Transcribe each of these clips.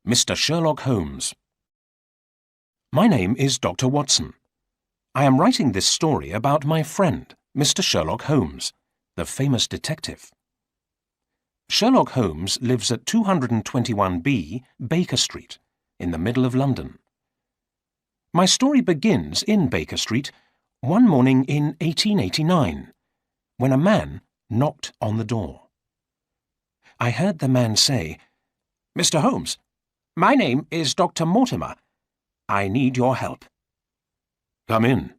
Mr. Sherlock Holmes. My name is Dr. Watson. I am writing this story about my friend, Mr. Sherlock Holmes, the famous detective. Sherlock Holmes lives at 221B Baker Street, in the middle of London. My story begins in Baker Street one morning in 1889, when a man knocked on the door. I heard the man say, "Mr. Holmes, my name is Dr. Mortimer. I need your help." "Come in,"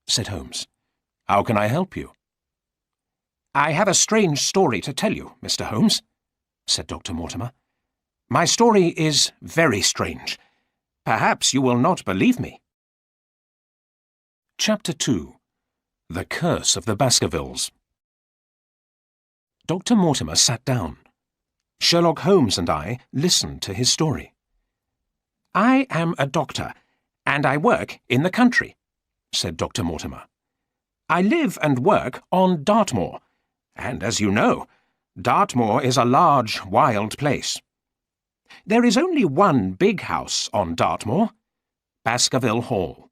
said Holmes. "How can I help you?" "I have a strange story to tell you, Mr. Holmes," said Dr. Mortimer. "My story is very strange. Perhaps you will not believe me." Chapter 2. The Curse of the Baskervilles. Dr. Mortimer sat down. Sherlock Holmes and I listened to his story. "I am a doctor, and I work in the country," said Dr. Mortimer. "I live and work on Dartmoor, and as you know, Dartmoor is a large, wild place. There is only one big house on Dartmoor, Baskerville Hall.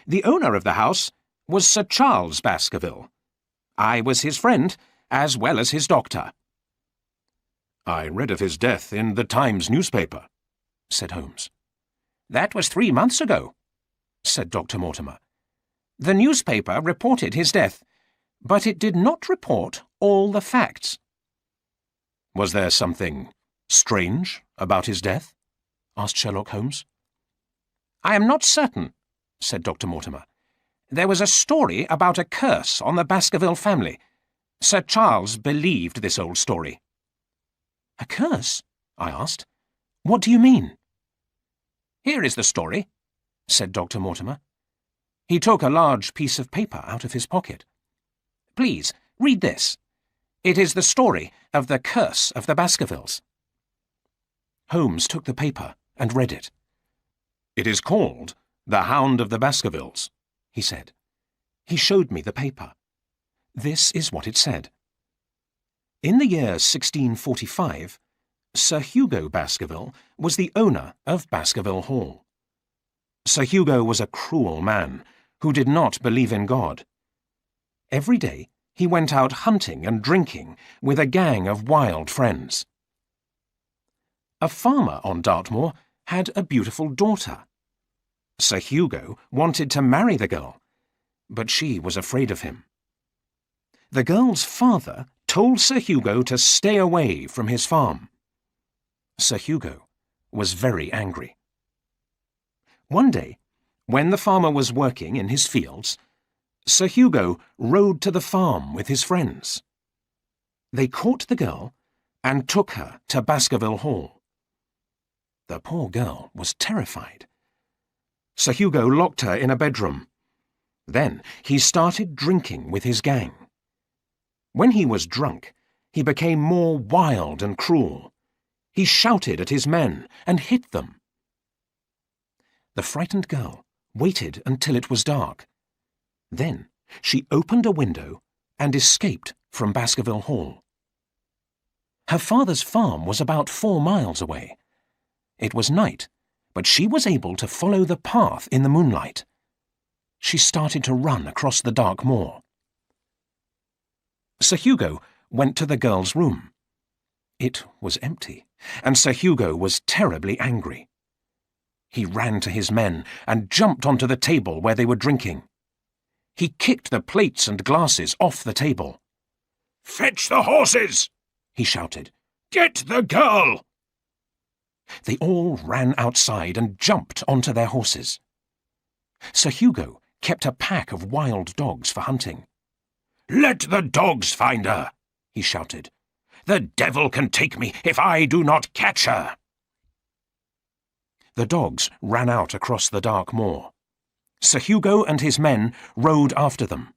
The owner of the house was Sir Charles Baskerville. I was his friend, as well as his doctor." "I read of his death in the Times newspaper," said Holmes. "That was 3 months ago," said Dr. Mortimer. "The newspaper reported his death, but it did not report all the facts." "Was there something strange about his death?" asked Sherlock Holmes. "I am not certain," said Dr. Mortimer. "There was a story about a curse on the Baskerville family. Sir Charles believed this old story." "A curse?" I asked. "What do you mean?" "Here is the story," said Dr. Mortimer. He took a large piece of paper out of his pocket. "Please, read this. It is the story of the curse of the Baskervilles." Holmes took the paper and read it. "It is called The Hound of the Baskervilles," he said. He showed me the paper. This is what it said. In the year 1645, Sir Hugo Baskerville was the owner of Baskerville Hall. Sir Hugo was a cruel man who did not believe in God. Every day he went out hunting and drinking with a gang of wild friends. A farmer on Dartmoor had a beautiful daughter. Sir Hugo wanted to marry the girl, but she was afraid of him. The girl's father told Sir Hugo to stay away from his farm. Sir Hugo was very angry. One day, when the farmer was working in his fields, Sir Hugo rode to the farm with his friends. They caught the girl and took her to Baskerville Hall. The poor girl was terrified. Sir Hugo locked her in a bedroom. Then he started drinking with his gang. When he was drunk, he became more wild and cruel. He shouted at his men and hit them. The frightened girl waited until it was dark. Then she opened a window and escaped from Baskerville Hall. Her father's farm was about 4 miles away. It was night, but she was able to follow the path in the moonlight. She started to run across the dark moor. Sir Hugo went to the girl's room. It was empty, and Sir Hugo was terribly angry. He ran to his men and jumped onto the table where they were drinking. He kicked the plates and glasses off the table. "Fetch the horses!" he shouted. "Get the girl!" They all ran outside and jumped onto their horses. Sir Hugo kept a pack of wild dogs for hunting. "Let the dogs find her!" he shouted. "The devil can take me if I do not catch her!" The dogs ran out across the dark moor. Sir Hugo and his men rode after them.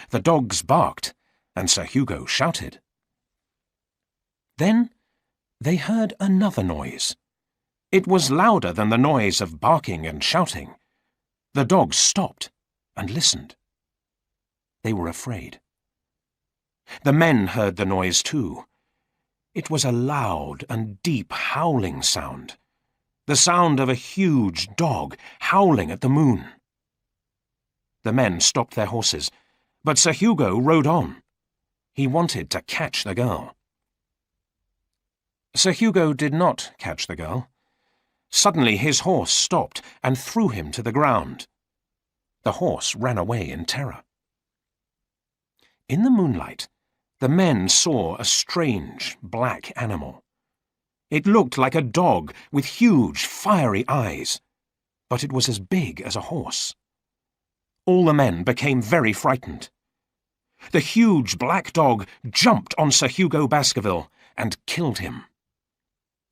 The dogs barked, and Sir Hugo shouted. Then they heard another noise. It was louder than the noise of barking and shouting. The dogs stopped and listened. They were afraid. The men heard the noise too. It was a loud and deep howling sound, the sound of a huge dog howling at the moon. The men stopped their horses, but Sir Hugo rode on. He wanted to catch the girl. Sir Hugo did not catch the girl. Suddenly his horse stopped and threw him to the ground. The horse ran away in terror. In the moonlight, the men saw a strange black animal. It looked like a dog with huge, fiery eyes, but it was as big as a horse. All the men became very frightened. The huge black dog jumped on Sir Hugo Baskerville and killed him.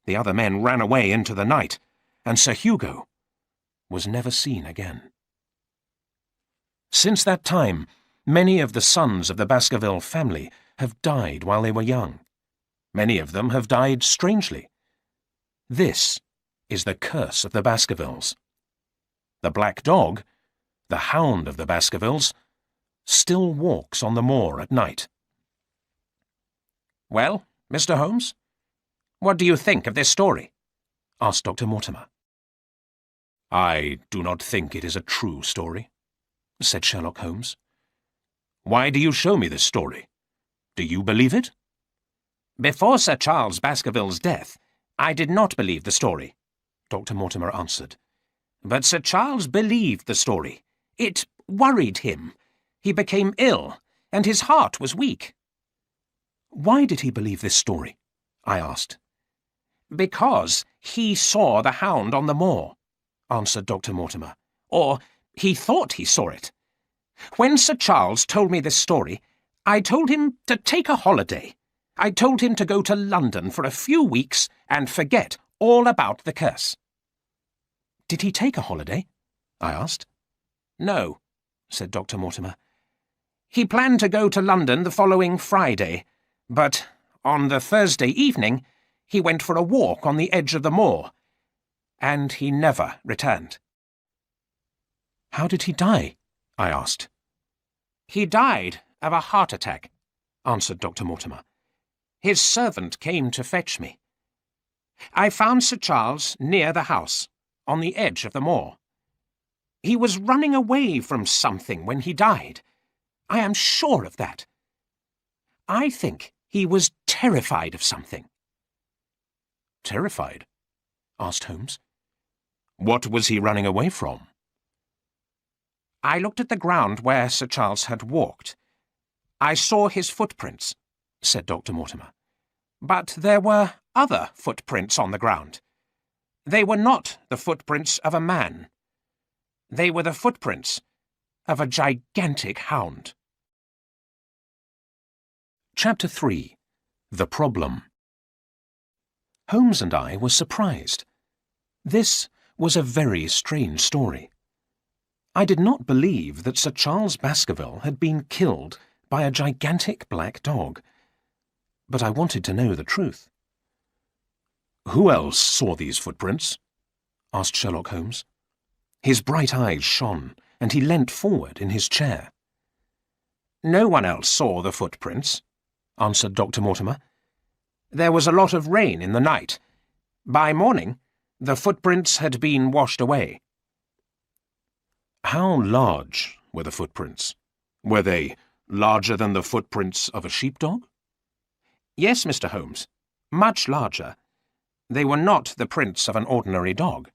The other men ran away into the night, and Sir Hugo was never seen again. Since that time, many of the sons of the Baskerville family have died while they were young. Many of them have died strangely. This is the curse of the Baskervilles. The black dog, the Hound of the Baskervilles, still walks on the moor at night. "Well, Mr. Holmes, what do you think of this story?" asked Dr. Mortimer. "I do not think it is a true story," said Sherlock Holmes. "Why do you show me this story? Do you believe it?" "Before Sir Charles Baskerville's death, I did not believe the story," Dr. Mortimer answered. "But Sir Charles believed the story. It worried him. He became ill, and his heart was weak." "Why did he believe this story?" I asked. "Because he saw the hound on the moor," answered Dr. Mortimer. "Or he thought he saw it. When Sir Charles told me this story, I told him to take a holiday. I told him to go to London for a few weeks and forget all about the curse." "Did he take a holiday?" I asked. "No," said Dr. Mortimer. "He planned to go to London the following Friday, but on the Thursday evening he went for a walk on the edge of the moor, and he never returned." "How did he die?" I asked. "He died of a heart attack," answered Dr. Mortimer. "His servant came to fetch me. I found Sir Charles near the house, on the edge of the moor. He was running away from something when he died. I am sure of that. I think he was terrified of something." "Terrified?" asked Holmes. "What was he running away from?" "I looked at the ground where Sir Charles had walked. I saw his footprints," said Dr. Mortimer. "But there were other footprints on the ground. They were not the footprints of a man. They were the footprints of a gigantic hound." Chapter 3. The Problem. Holmes and I were surprised. This was a very strange story. I did not believe that Sir Charles Baskerville had been killed by a gigantic black dog, but I wanted to know the truth. "Who else saw these footprints?" asked Sherlock Holmes. His bright eyes shone, and he leant forward in his chair. "No one else saw the footprints," answered Dr. Mortimer. "There was a lot of rain in the night. By morning, the footprints had been washed away." "How large were the footprints? Were they larger than the footprints of a sheepdog?" "Yes, Mr. Holmes, much larger. They were not the prints of an ordinary dog."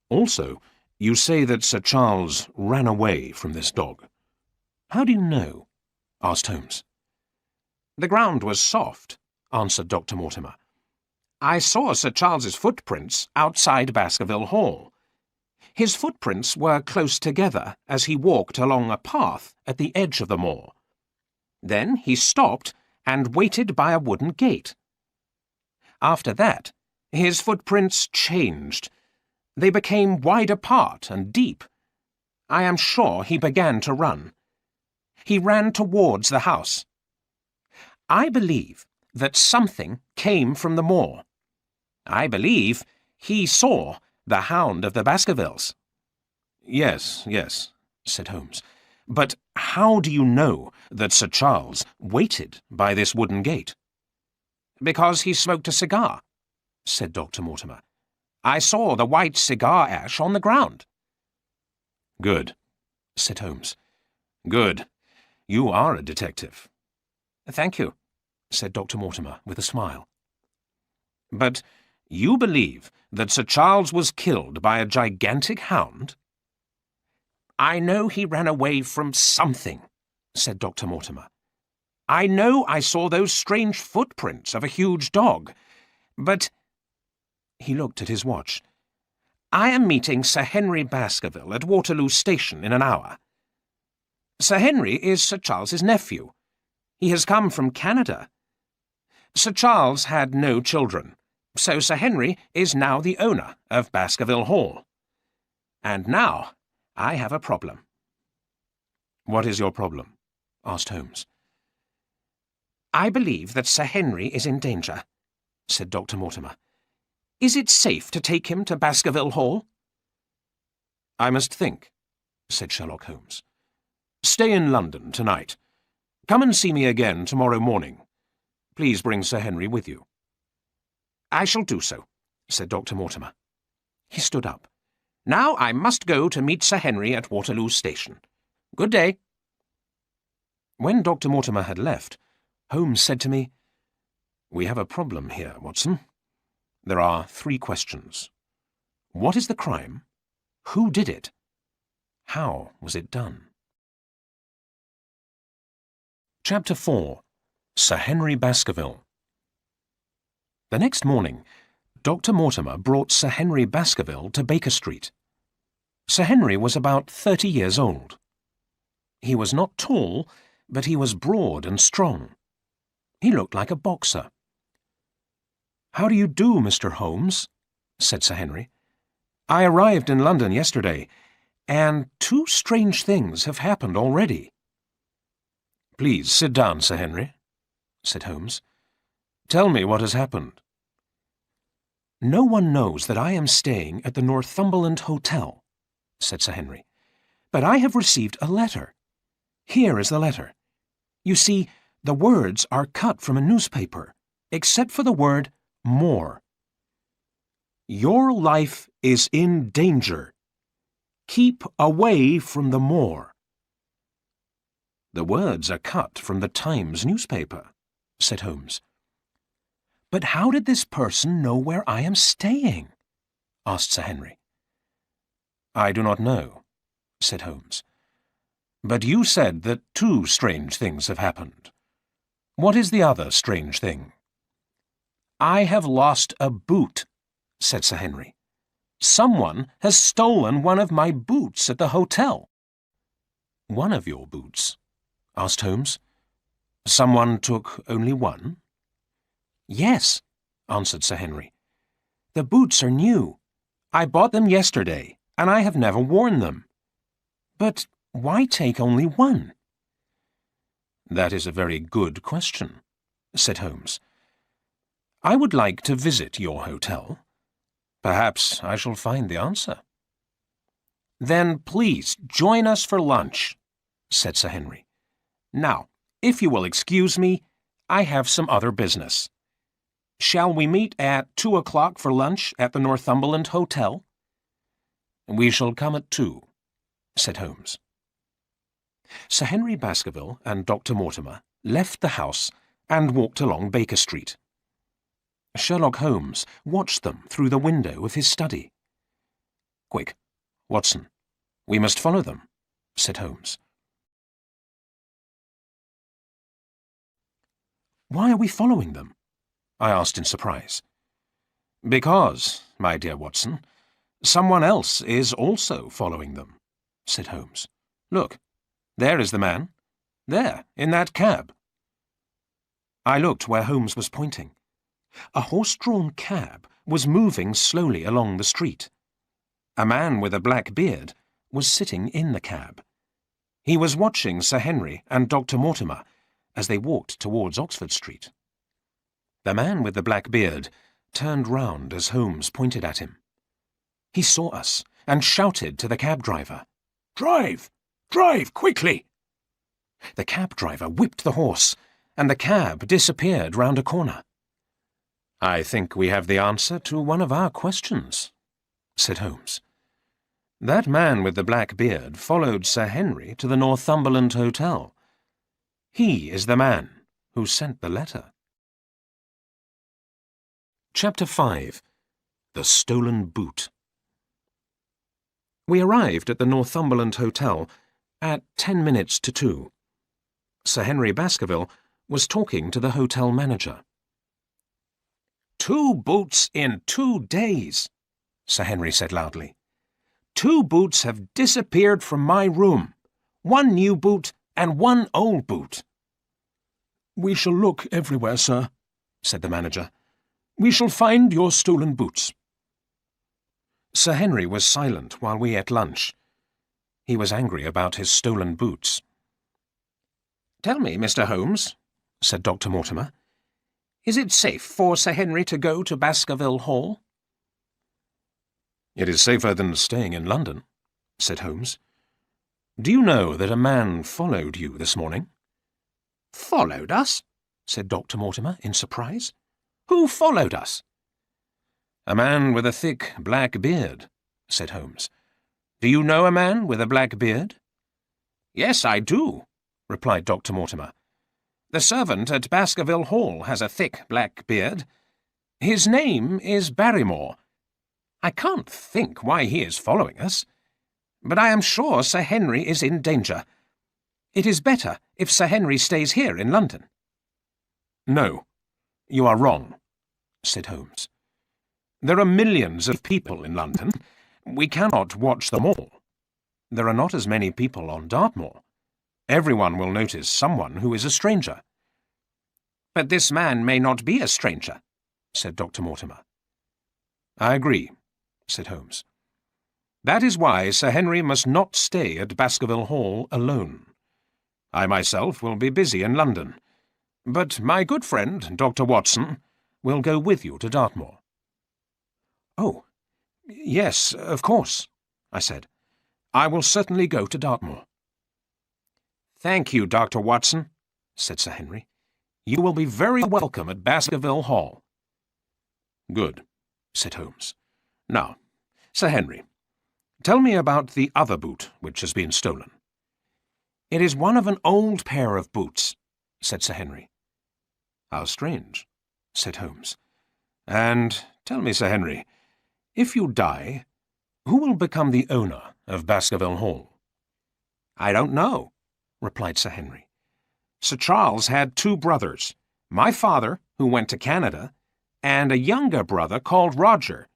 "Also, you say that Sir Charles ran away from this dog. How do you know?" asked Holmes. "The ground was soft," answered Dr. Mortimer. "I saw Sir Charles's footprints outside Baskerville Hall. His footprints were close together as he walked along a path at the edge of the moor. Then he stopped and waited by a wooden gate. After that, his footprints changed. They became wide apart and deep. I am sure he began to run. He ran towards the house. I believe that something came from the moor. I believe he saw the Hound of the Baskervilles." Yes, said Holmes. "But how do you know that Sir Charles waited by this wooden gate?" Because he smoked a cigar, said Dr. Mortimer. I saw the white cigar ash on the ground. Good, said Holmes. Good. You are a detective. Thank you, said Dr. Mortimer with a smile. But you believe that Sir Charles was killed by a gigantic hound? I know he ran away from something, said Dr. Mortimer. I know I saw those strange footprints of a huge dog, but— He looked at his watch. I am meeting Sir Henry Baskerville at Waterloo Station in an hour. Sir Henry is Sir Charles's nephew. He has come from Canada. Sir Charles had no children, so Sir Henry is now the owner of Baskerville Hall. And now I have a problem. What is your problem? Asked Holmes. I believe that Sir Henry is in danger, said Dr. Mortimer. Is it safe to take him to Baskerville Hall? I must think, said Sherlock Holmes. Stay in London tonight. Come and see me again tomorrow morning. Please bring Sir Henry with you. I shall do so, said Dr. Mortimer. He stood up. Now I must go to meet Sir Henry at Waterloo Station. Good day. When Dr. Mortimer had left, Holmes said to me, We have a problem here, Watson. There are 3 questions. What is the crime? Who did it? How was it done? Chapter 4. Sir Henry Baskerville. The next morning, Dr. Mortimer brought Sir Henry Baskerville to Baker Street. Sir Henry was about 30 years old. He was not tall, but he was broad and strong. He looked like a boxer. How do you do, Mr. Holmes? Said Sir Henry. I arrived in London yesterday, and 2 strange things have happened already. Please sit down, Sir Henry, said Holmes. Tell me what has happened. No one knows that I am staying at the Northumberland Hotel, said Sir Henry, but I have received a letter. Here is the letter. You see, the words are cut from a newspaper, except for the word Moor. Your life is in danger. Keep away from the moor. The words are cut from the Times newspaper, said Holmes. But how did this person know where I am staying? Asked Sir Henry. I do not know, said Holmes. But you said that 2 strange things have happened. What is the other strange thing? I have lost a boot, said Sir Henry. Someone has stolen one of my boots at the hotel. One of your boots? Asked Holmes. Someone took only one? Yes, answered Sir Henry. The boots are new. I bought them yesterday, and I have never worn them. But why take only one? That is a very good question, said Holmes. I would like to visit your hotel. Perhaps I shall find the answer. Then please join us for lunch, said Sir Henry. Now, if you will excuse me, I have some other business. Shall we meet at 2 o'clock for lunch at the Northumberland Hotel? We shall come at 2, said Holmes. Sir Henry Baskerville and Dr. Mortimer left the house and walked along Baker Street. Sherlock Holmes watched them through the window of his study. Quick, Watson, we must follow them, said Holmes. Why are we following them? I asked in surprise. Because, my dear Watson, someone else is also following them, said Holmes. Look, there is the man. There, in that cab. I looked where Holmes was pointing. A horse-drawn cab was moving slowly along the street. A man with a black beard was sitting in the cab. He was watching Sir Henry and Dr. Mortimer as they walked towards Oxford Street. The man with the black beard turned round as Holmes pointed at him. He saw us and shouted to the cab driver, "Drive! Drive, quickly!" The cab driver whipped the horse, and the cab disappeared round a corner. "I think we have the answer to one of our questions," said Holmes. "That man with the black beard followed Sir Henry to the Northumberland Hotel. He is the man who sent the letter." Chapter 5. The Stolen Boot. We arrived at the Northumberland Hotel at 10 minutes to 2. Sir Henry Baskerville was talking to the hotel manager. "2 boots in 2 days," Sir Henry said loudly. "2 boots have disappeared from my room. 1 new boot and 1 old boot." "We shall look everywhere, sir," said the manager. "We shall find your stolen boots." Sir Henry was silent while we ate lunch. He was angry about his stolen boots. "Tell me, Mr. Holmes," said Dr. Mortimer, "is it safe for Sir Henry to go to Baskerville Hall?" "It is safer than staying in London," said Holmes. "Do you know that a man followed you this morning?" "Followed us?" said Dr. Mortimer in surprise. "Who followed us?" "A man with a thick black beard," said Holmes. "Do you know a man with a black beard?" "Yes, I do," replied Dr. Mortimer. "The servant at Baskerville Hall has a thick black beard. His name is Barrymore. I can't think why he is following us, but I am sure Sir Henry is in danger. It is better if Sir Henry stays here in London." "No, you are wrong," said Holmes. "There are millions of people in London. We cannot watch them all. There are not as many people on Dartmoor. Everyone will notice someone who is a stranger." "But this man may not be a stranger," said Dr. Mortimer. "I agree," said Holmes. "That is why Sir Henry must not stay at Baskerville Hall alone. I myself will be busy in London, but my good friend, Dr. Watson, will go with you to Dartmoor." "Oh, yes, of course," I said. "I will certainly go to Dartmoor." "Thank you, Dr. Watson," said Sir Henry. "You will be very welcome at Baskerville Hall." "Good," said Holmes. "Now, Sir Henry, tell me about the other boot which has been stolen." "It is one of an old pair of boots," said Sir Henry. "How strange," said Holmes. "And tell me, Sir Henry, if you die, who will become the owner of Baskerville Hall?" "I don't know," replied Sir Henry. "Sir Charles had 2 brothers, my father, who went to Canada, and a younger brother called Roger.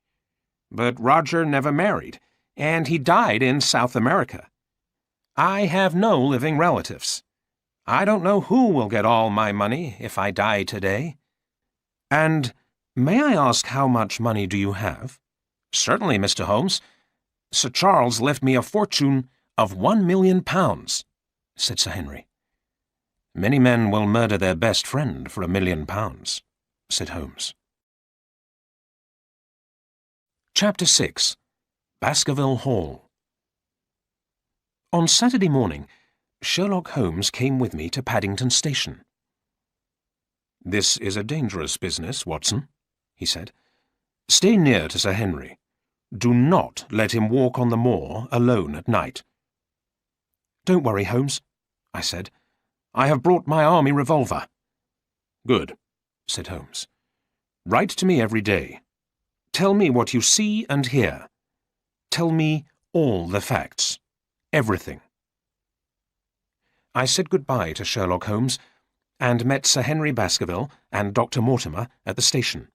But Roger never married, and he died in South America. I have no living relatives. I don't know who will get all my money if I die today." "And may I ask how much money do you have?" "Certainly, Mr. Holmes. Sir Charles left me a fortune of £1,000,000, said Sir Henry. "Many men will murder their best friend for £1,000,000, said Holmes. Chapter 6. Baskerville Hall. On Saturday morning, Sherlock Holmes came with me to Paddington Station. "This is a dangerous business, Watson," he said. "Stay near to Sir Henry. Do not let him walk on the moor alone at night." "Don't worry, Holmes," I said. "I have brought my army revolver." "Good," said Holmes. "Write to me every day. Tell me what you see and hear. Tell me all the facts. Everything." I said goodbye to Sherlock Holmes and met Sir Henry Baskerville and Dr. Mortimer at the station.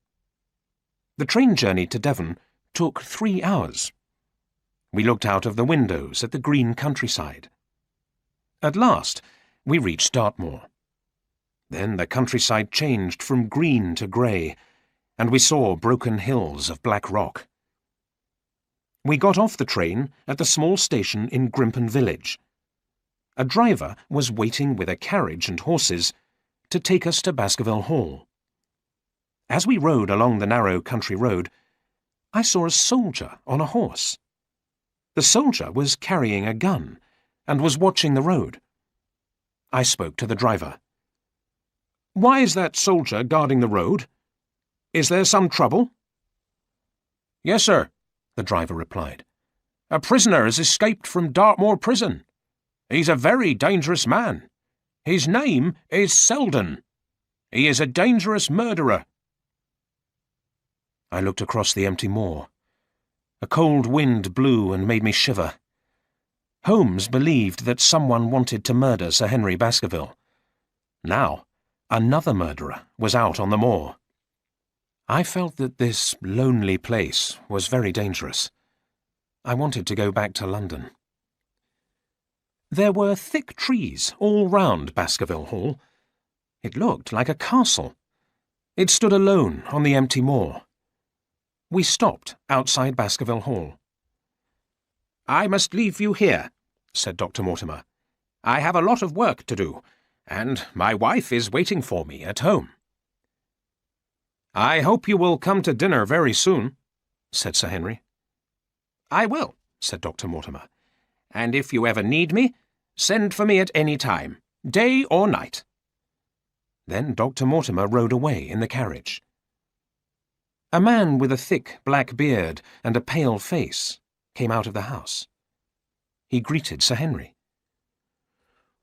The train journey to Devon took 3 hours. We looked out of the windows at the green countryside. At last, we reached Dartmoor. Then the countryside changed from green to grey, and we saw broken hills of black rock. We got off the train at the small station in Grimpen village. A driver was waiting with a carriage and horses to take us to Baskerville Hall. As we rode along the narrow country road, I saw a soldier on a horse. The soldier was carrying a gun and was watching the road. I spoke to the driver. "Why is that soldier guarding the road?" Is there some trouble?" "Yes, sir," the driver replied. "A prisoner has escaped from Dartmoor prison. He's a very dangerous man. His name is Selden. He is a dangerous murderer." I looked across the empty moor. A cold wind blew and made me shiver. Holmes believed that someone wanted to murder Sir Henry Baskerville. Now, another murderer was out on the moor. I felt that this lonely place was very dangerous. I wanted to go back to London. There were thick trees all round Baskerville Hall. It looked like a castle. It stood alone on the empty moor. We stopped outside Baskerville Hall. "I must leave you here," said Dr. Mortimer. "I have a lot of work to do, and my wife is waiting for me at home." "I hope you will come to dinner very soon," said Sir Henry. "I will," said Dr. Mortimer. "And if you ever need me, send for me at any time, day or night." Then Dr. Mortimer rode away in the carriage. A man with a thick black beard and a pale face came out of the house. He greeted Sir Henry.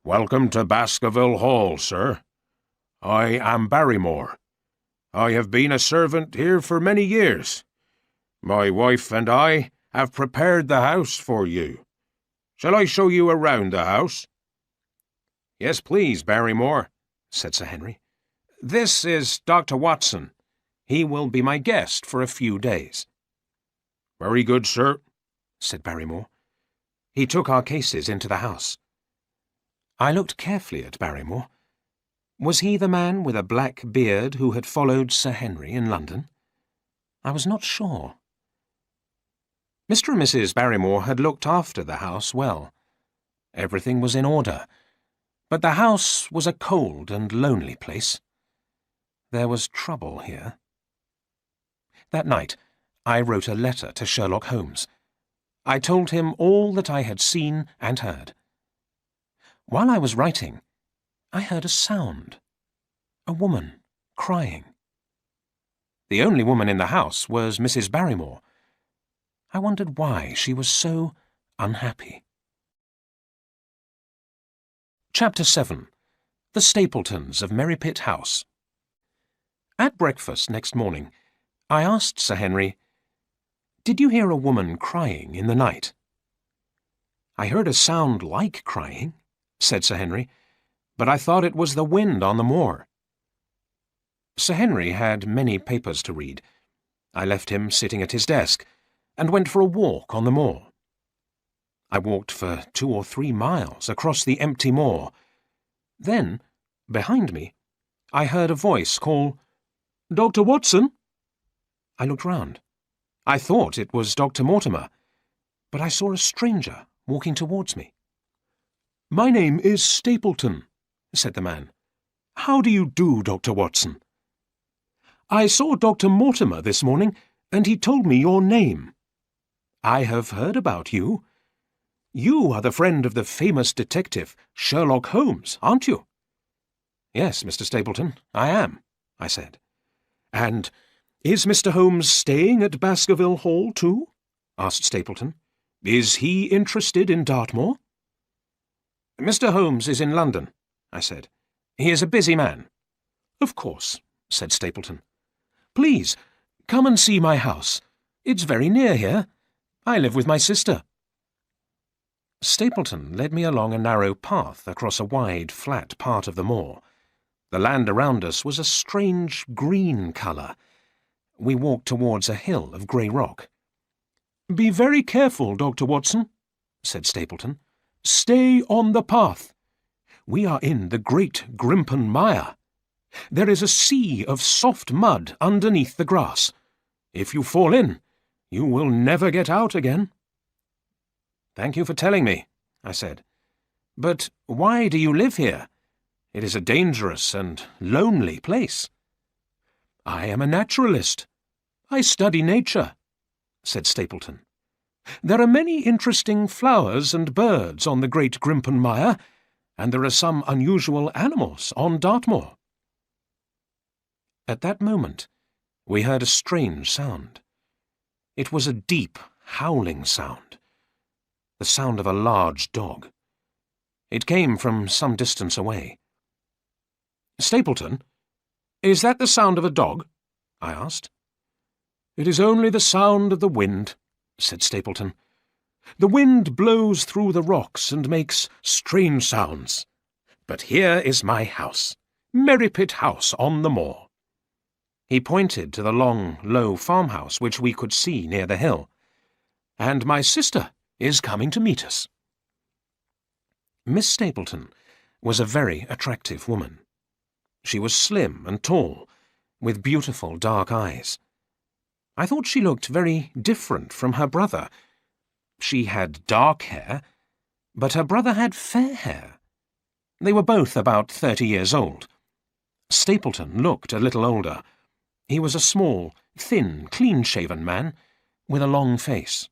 "Welcome to Baskerville Hall, sir. I am Barrymore. I have been a servant here for many years. My wife and I have prepared the house for you. Shall I show you around the house?" "Yes, please, Barrymore," said Sir Henry. "This is Dr. Watson. He will be my guest for a few days." "Very good, sir," said Barrymore. He took our cases into the house. I looked carefully at Barrymore. Was he the man with a black beard who had followed Sir Henry in London? I was not sure. Mr. and Mrs. Barrymore had looked after the house well. Everything was in order, but the house was a cold and lonely place. There was trouble here. That night, I wrote a letter to Sherlock Holmes. I told him all that I had seen and heard. While I was writing, I heard a sound. A woman crying. The only woman in the house was Mrs. Barrymore. I wondered why she was so unhappy. Chapter 7. The Stapletons of Merrypit House. At breakfast next morning, I asked Sir Henry, "Did you hear a woman crying in the night?" "I heard a sound like crying," said Sir Henry, "but I thought it was the wind on the moor." Sir Henry had many papers to read. I left him sitting at his desk, and went for a walk on the moor. I walked for 2 or 3 miles across the empty moor. Then, behind me, I heard a voice call, "Dr. Watson?" I looked round. I thought it was Dr. Mortimer, but I saw a stranger walking towards me. "My name is Stapleton," said the man. "How do you do, Dr. Watson? I saw Dr. Mortimer this morning, and he told me your name. I have heard about you. You are the friend of the famous detective, Sherlock Holmes, aren't you?" "Yes, Mr. Stapleton, I am," I said. "And is Mr. Holmes staying at Baskerville Hall too?" asked Stapleton. "Is he interested in Dartmoor?" "Mr. Holmes is in London," I said. "He is a busy man." "Of course," said Stapleton. "Please, come and see my house. It's very near here. I live with my sister." Stapleton led me along a narrow path across a wide, flat part of the moor. The land around us was a strange green colour. We walked towards a hill of grey rock. "Be very careful, Dr. Watson," said Stapleton. "Stay on the path. We are in the Great Grimpen Mire. There is a sea of soft mud underneath the grass. If you fall in, you will never get out again." "Thank you for telling me," I said. "But why do you live here? It is a dangerous and lonely place." "I am a naturalist. I study nature," said Stapleton. "There are many interesting flowers and birds on the Great Grimpen Mire, and there are some unusual animals on Dartmoor." At that moment, we heard a strange sound. It was a deep, howling sound, the sound of a large dog. It came from some distance away. "Stapleton, is that the sound of a dog?" I asked. "It is only the sound of the wind," said Stapleton. "The wind blows through the rocks and makes strange sounds. But here is my house, Merripit House on the moor." He pointed to the long, low farmhouse which we could see near the hill. "And my sister is coming to meet us." Miss Stapleton was a very attractive woman. She was slim and tall, with beautiful dark eyes. I thought she looked very different from her brother. She had dark hair, but her brother had fair hair. They were both about 30 years old. Stapleton looked a little older. He was a small, thin, clean-shaven man, with a long face.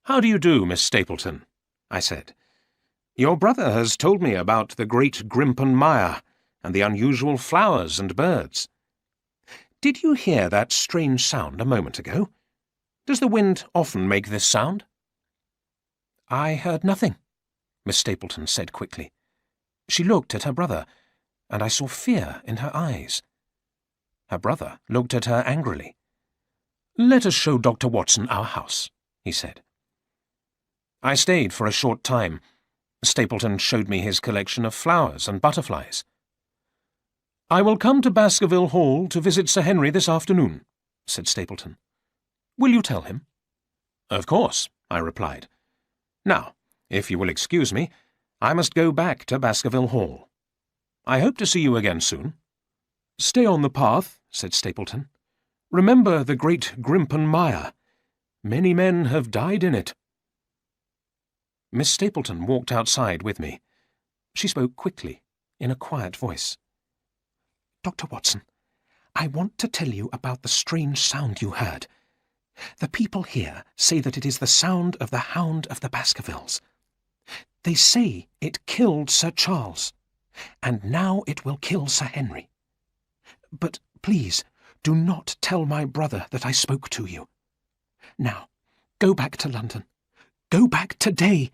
"How do you do, Miss Stapleton?" I said. "Your brother has told me about the great Grimpen Mire and the unusual flowers and birds. Did you hear that strange sound a moment ago? Does the wind often make this sound?" "I heard nothing," Miss Stapleton said quickly. She looked at her brother, and I saw fear in her eyes. Her brother looked at her angrily. "Let us show Dr. Watson our house," he said. I stayed for a short time. Stapleton showed me his collection of flowers and butterflies. "I will come to Baskerville Hall to visit Sir Henry this afternoon," said Stapleton. "Will you tell him?" "Of course," I replied. "Now, if you will excuse me, I must go back to Baskerville Hall. I hope to see you again soon." "Stay on the path," said Stapleton. "Remember the great Grimpen Mire. Many men have died in it." Miss Stapleton walked outside with me. She spoke quickly, in a quiet voice. "Dr. Watson, I want to tell you about the strange sound you heard. The people here say that it is the sound of the Hound of the Baskervilles. They say it killed Sir Charles, and now it will kill Sir Henry. But please, do not tell my brother that I spoke to you. Now, go back to London. Go back today."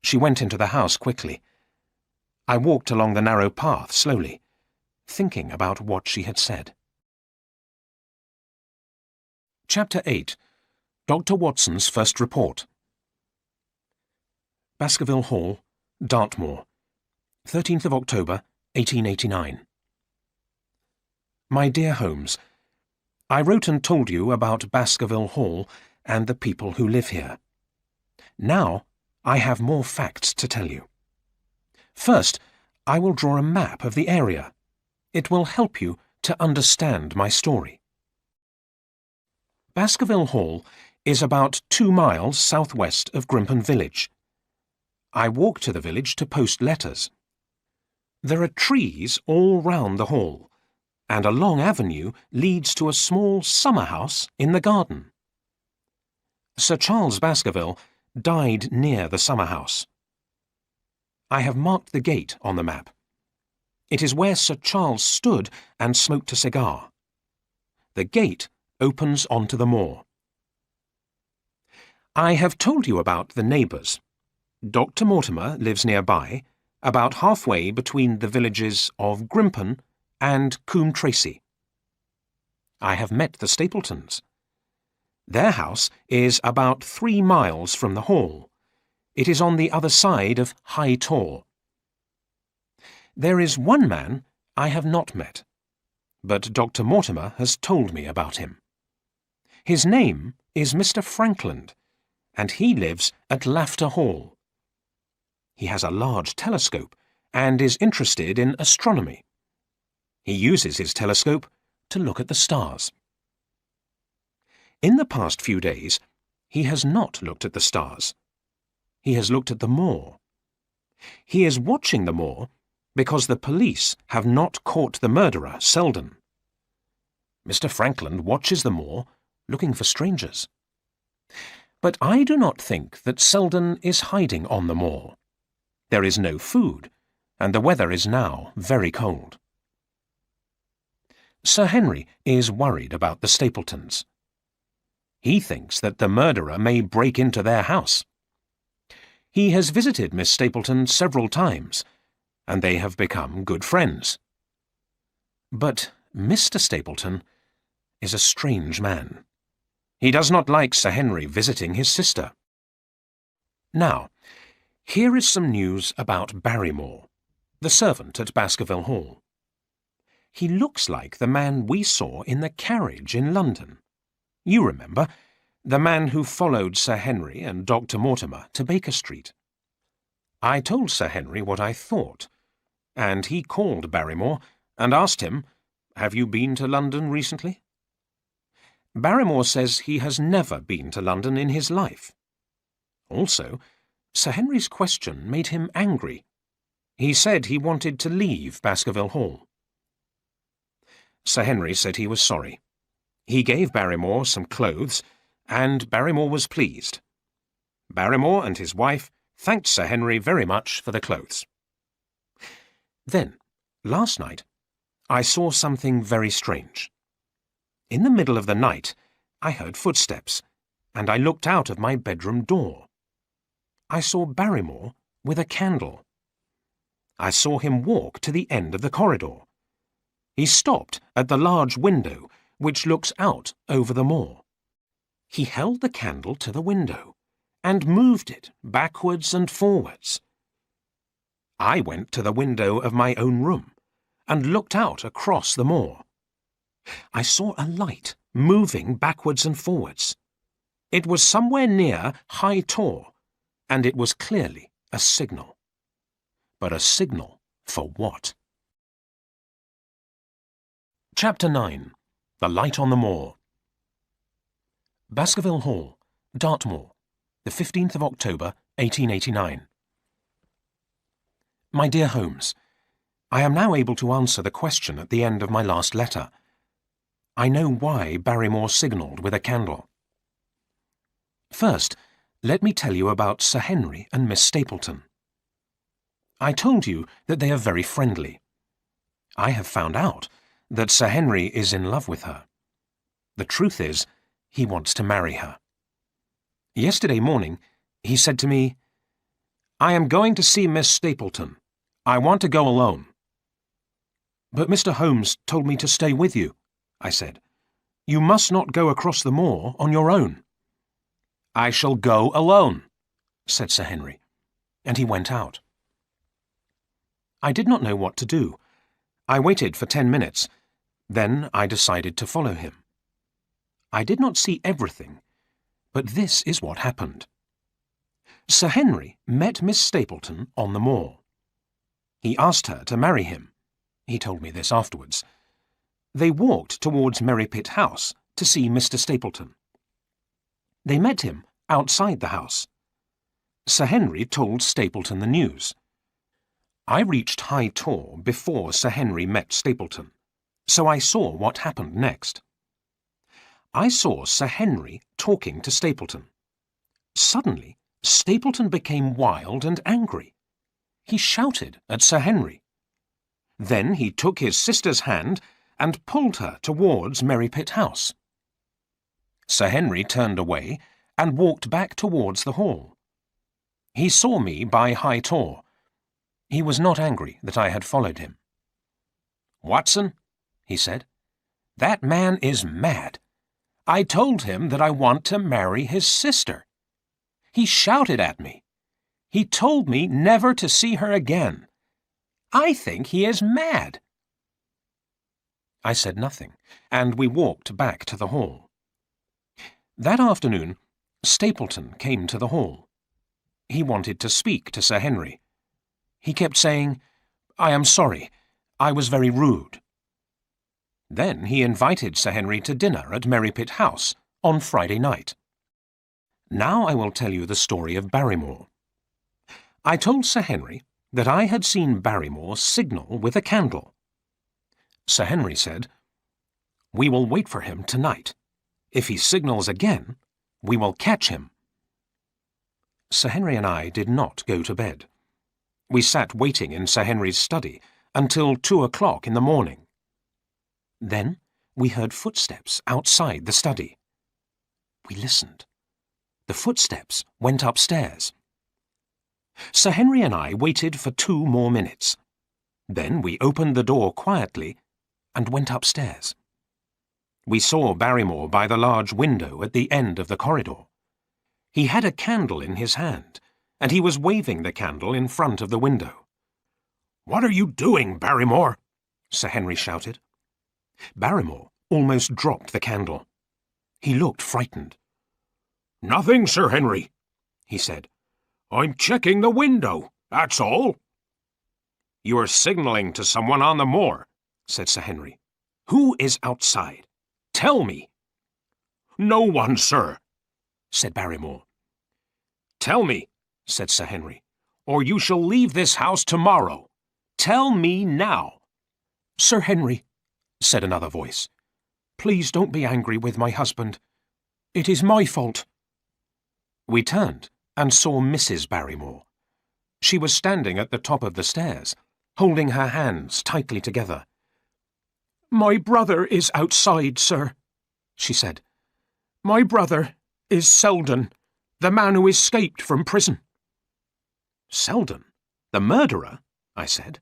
She went into the house quickly. I walked along the narrow path slowly, thinking about what she had said. Chapter 8. Dr. Watson's First Report. Baskerville Hall, Dartmoor, 13th of October, 1889. My dear Holmes, I wrote and told you about Baskerville Hall and the people who live here. Now I have more facts to tell you. First, I will draw a map of the area. It will help you to understand my story. Baskerville Hall is about 2 miles southwest of Grimpen Village. I walk to the village to post letters. There are trees all round the hall, and a long avenue leads to a small summer house in the garden. Sir Charles Baskerville died near the summer house. I have marked the gate on the map. It is where Sir Charles stood and smoked a cigar. The gate opens onto the moor. I have told you about the neighbours. Dr. Mortimer lives nearby, about halfway between the villages of Grimpen and Coombe Tracy. I have met the Stapletons. Their house is about 3 miles from the hall. It is on the other side of High Tor. There is one man I have not met, but Dr. Mortimer has told me about him. His name is Mr. Frankland, and he lives at Lafter Hall. He has a large telescope and is interested in astronomy. He uses his telescope to look at the stars. In the past few days, he has not looked at the stars. He has looked at the moor. He is watching the moor because the police have not caught the murderer, Selden. Mr. Frankland watches the moor, looking for strangers. But I do not think that Selden is hiding on the moor. There is no food, and the weather is now very cold. Sir Henry is worried about the Stapletons. He thinks that the murderer may break into their house. He has visited Miss Stapleton several times, and they have become good friends. But Mr. Stapleton is a strange man. He does not like Sir Henry visiting his sister. Now, here is some news about Barrymore, the servant at Baskerville Hall. He looks like the man we saw in the carriage in London. You remember, the man who followed Sir Henry and Dr. Mortimer to Baker Street. I told Sir Henry what I thought, and he called Barrymore and asked him, "Have you been to London recently?" Barrymore says he has never been to London in his life. Also, Sir Henry's question made him angry. He said he wanted to leave Baskerville Hall. Sir Henry said he was sorry. He gave Barrymore some clothes, and Barrymore was pleased. Barrymore and his wife thanked Sir Henry very much for the clothes. Then, last night, I saw something very strange. In the middle of the night, I heard footsteps, and I looked out of my bedroom door. I saw Barrymore with a candle. I saw him walk to the end of the corridor. He stopped at the large window which looks out over the moor. He held the candle to the window and moved it backwards and forwards. I went to the window of my own room and looked out across the moor. I saw a light moving backwards and forwards. It was somewhere near High Tor, and it was clearly a signal. But a signal for what? Chapter 9. The Light on the Moor. Baskerville Hall, Dartmoor, the 15th of October, 1889. My dear Holmes, I am now able to answer the question at the end of my last letter. I know why Barrymore signalled with a candle. First, let me tell you about Sir Henry and Miss Stapleton. I told you that they are very friendly. I have found out that Sir Henry is in love with her. The truth is, he wants to marry her. Yesterday morning, he said to me, "I am going to see Miss Stapleton. I want to go alone." "But Mr. Holmes told me to stay with you," I said. "You must not go across the moor on your own." "I shall go alone," said Sir Henry, and he went out. I did not know what to do. I waited for 10 minutes. Then I decided to follow him. I did not see everything, but this is what happened. Sir Henry met Miss Stapleton on the moor. He asked her to marry him. He told me this afterwards. They walked towards Merrypit House to see Mr. Stapleton. They met him outside the house. Sir Henry told Stapleton the news. I reached High Tor before Sir Henry met Stapleton, so I saw what happened next. I saw Sir Henry talking to Stapleton. Suddenly, Stapleton became wild and angry. He shouted at Sir Henry. Then he took his sister's hand and pulled her towards Merrypit House. Sir Henry turned away and walked back towards the hall. He saw me by High Tor. He was not angry that I had followed him. "Watson," he said, "that man is mad. I told him that I want to marry his sister. He shouted at me. He told me never to see her again. I think he is mad." I said nothing, and we walked back to the hall. That afternoon, Stapleton came to the hall. He wanted to speak to Sir Henry. He kept saying, "I am sorry. I was very rude." Then he invited Sir Henry to dinner at Merrypit House on Friday night. Now I will tell you the story of Barrymore. I told Sir Henry that I had seen Barrymore signal with a candle. Sir Henry said, "We will wait for him tonight. If he signals again, we will catch him." Sir Henry and I did not go to bed. We sat waiting in Sir Henry's study until 2 o'clock in the morning. Then we heard footsteps outside the study. We listened. The footsteps went upstairs. Sir Henry and I waited for 2 more minutes. Then we opened the door quietly and went upstairs. We saw Barrymore by the large window at the end of the corridor. He had a candle in his hand, and he was waving the candle in front of the window. "What are you doing, Barrymore?" Sir Henry shouted. Barrymore almost dropped the candle. He looked frightened. "Nothing, Sir Henry," he said. "I'm checking the window, that's all." "You are signalling to someone on the moor," said Sir Henry. "Who is outside? Tell me." "No one, sir," said Barrymore. "Tell me," said Sir Henry, "or you shall leave this house tomorrow. Tell me now." "Sir Henry," said another voice, "please don't be angry with my husband. It is my fault." We turned and saw Mrs. Barrymore. She was standing at the top of the stairs, holding her hands tightly together. "My brother is outside, sir," she said. "My brother is Selden, the man who escaped from prison." "Selden? The murderer?" I said.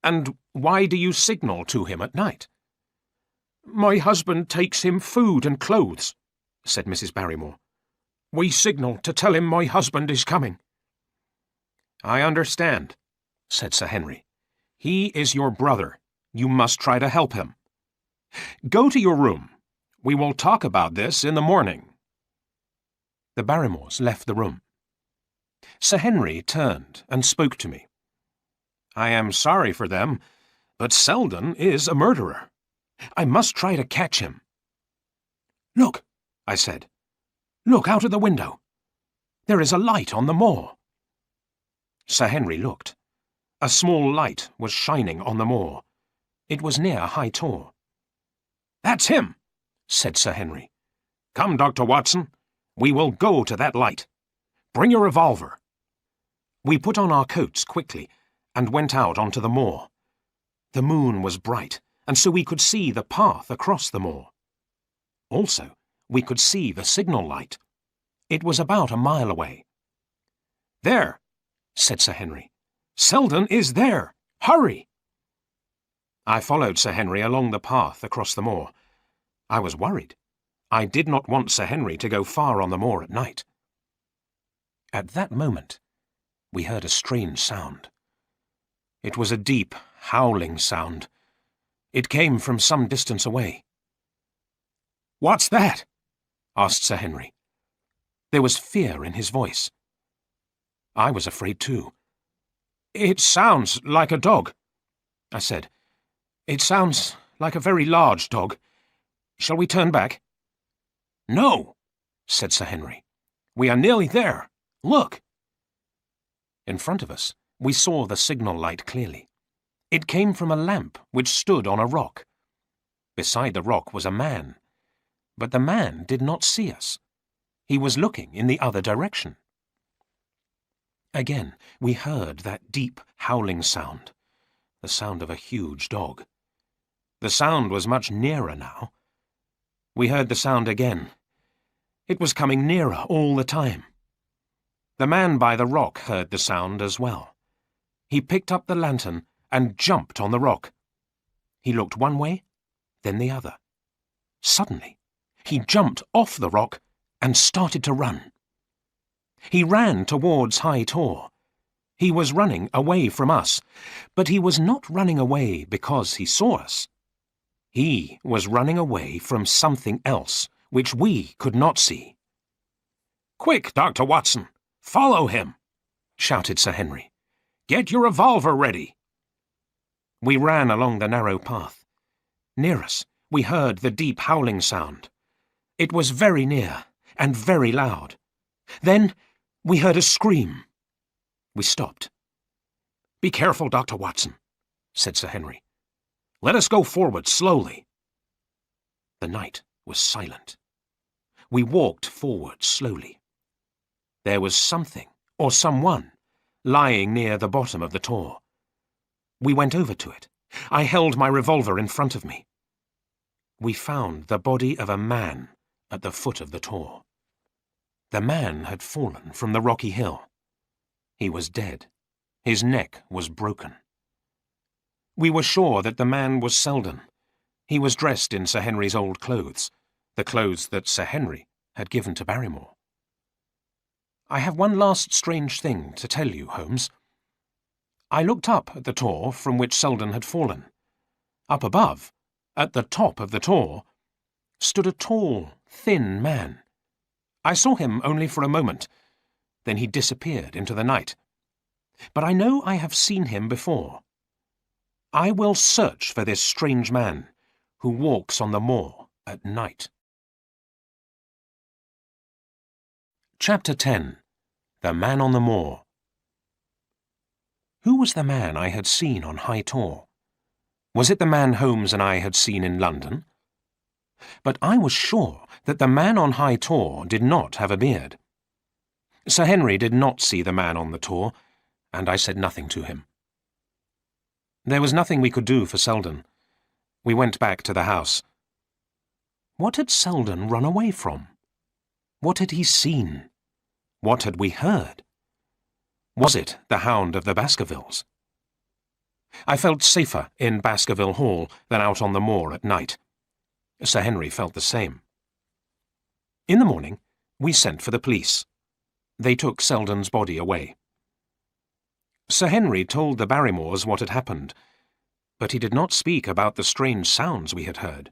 "And why do you signal to him at night?" "My husband takes him food and clothes," said Mrs. Barrymore. "We signal to tell him my husband is coming." "I understand," said Sir Henry. "He is your brother. You must try to help him. Go to your room. We will talk about this in the morning." The Barrymores left the room. Sir Henry turned and spoke to me. "I am sorry for them, but Selden is a murderer. I must try to catch him." "Look," I said. "Look out of the window. There is a light on the moor." Sir Henry looked. A small light was shining on the moor. It was near High Tor. "That's him," said Sir Henry. "Come, Dr. Watson. We will go to that light. Bring your revolver." We put on our coats quickly and went out onto the moor. The moon was bright, and so we could see the path across the moor. Also, we could see the signal light. It was about a mile away. "There," said Sir Henry. "Selden is there. Hurry!" I followed Sir Henry along the path across the moor. I was worried. I did not want Sir Henry to go far on the moor at night. At that moment, we heard a strange sound. It was a deep, howling sound. It came from some distance away. "What's that?" asked Sir Henry. There was fear in his voice. I was afraid too. "It sounds like a dog," I said. "It sounds like a very large dog. Shall we turn back?" "No," said Sir Henry. "We are nearly there. Look." In front of us, we saw the signal light clearly. It came from a lamp which stood on a rock. Beside the rock was a man, but the man did not see us. He was looking in the other direction. Again, we heard that deep, howling sound, the sound of a huge dog. The sound was much nearer now. We heard the sound again. It was coming nearer all the time. The man by the rock heard the sound as well. He picked up the lantern and jumped on the rock. He looked one way, then the other. Suddenly, he jumped off the rock and started to run. He ran towards High Tor. He was running away from us, but he was not running away because he saw us. He was running away from something else which we could not see. "Quick, Dr. Watson! Follow him!" shouted Sir Henry. "Get your revolver ready!" We ran along the narrow path. Near us, we heard the deep howling sound. It was very near and very loud. Then we heard a scream. We stopped. "Be careful, Dr. Watson," said Sir Henry. "Let us go forward slowly." The night was silent. We walked forward slowly. There was something, or someone, lying near the bottom of the Tor. We went over to it. I held my revolver in front of me. we found the body of a man at the foot of the tor. The man had fallen from the rocky hill. He was dead. His neck was broken. We were sure that the man was Selden. He was dressed in Sir Henry's old clothes, the clothes that Sir Henry had given to Barrymore. I have one last strange thing to tell you, Holmes. I looked up at the tor from which Selden had fallen. Up above, at the top of the tor, stood a tall, thin man. I saw him only for a moment. Then he disappeared into the night. But I know I have seen him before. I will search for this strange man who walks on the moor at night. Chapter 10. The Man on the Moor. Who was the man I had seen on High Tor? Was it the man Holmes and I had seen in London? But I was sure that the man on High Tor did not have a beard. Sir Henry did not see the man on the tor, and I said nothing to him. There was nothing we could do for Selden. We went back to the house. What had Selden run away from? What had he seen? What had we heard? Was it the Hound of the Baskervilles? I felt safer in Baskerville Hall than out on the moor at night. Sir Henry felt the same. In the morning, we sent for the police. They took Selden's body away. Sir Henry told the Barrymores what had happened, but he did not speak about the strange sounds we had heard.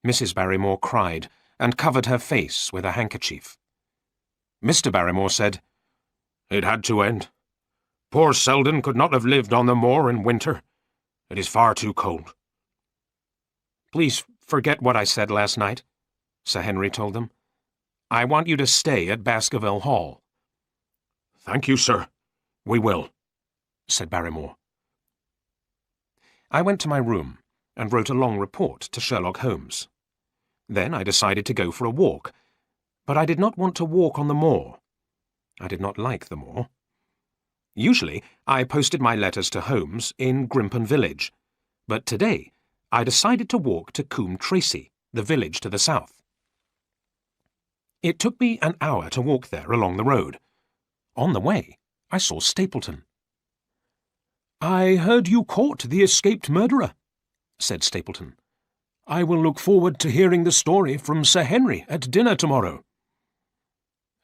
Mrs. Barrymore cried and covered her face with a handkerchief. Mr. Barrymore said, "It had to end. Poor Selden could not have lived on the moor in winter. It is far too cold." "Please forget what I said last night," Sir Henry told them. "I want you to stay at Baskerville Hall." "Thank you, sir. We will," said Barrymore. I went to my room and wrote a long report to Sherlock Holmes. Then I decided to go for a walk, but I did not want to walk on the moor. I did not like the moor. Usually I posted my letters to Holmes in Grimpen village, but today I decided to walk to Coombe Tracey, the village to the south. It took me an hour to walk there along the road. On the way, I saw Stapleton. "I heard you caught the escaped murderer," said Stapleton. "I will look forward to hearing the story from Sir Henry at dinner tomorrow."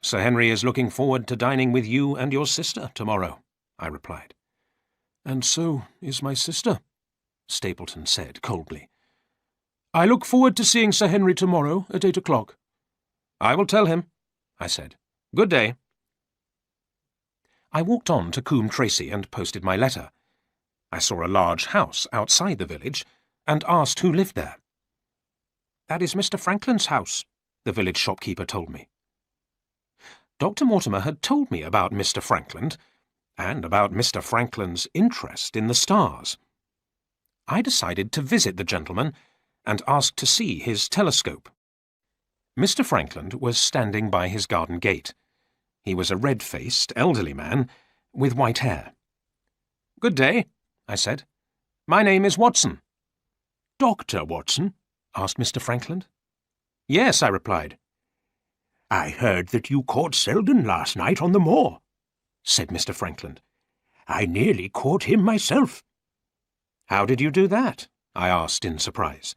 "Sir Henry is looking forward to dining with you and your sister tomorrow," I replied. "And so is my sister," Stapleton said coldly. "I look forward to seeing Sir Henry tomorrow at 8 o'clock. "I will tell him," I said. "Good day." I walked on to Coombe Tracey and posted my letter. I saw a large house outside the village and asked who lived there. "That is Mr. Franklin's house," the village shopkeeper told me. Dr. Mortimer had told me about Mr. Franklin and about Mr. Franklin's interest in the stars. I decided to visit the gentleman and asked to see his telescope. Mr. Franklin was standing by his garden gate. He was a red-faced, elderly man with white hair. "Good day," I said. "My name is Watson." "Dr. Watson?" asked Mr. Franklin. "Yes," I replied. "I heard that you caught Selden last night on the moor," said Mr. Franklin. "I nearly caught him myself." "How did you do that?" I asked in surprise.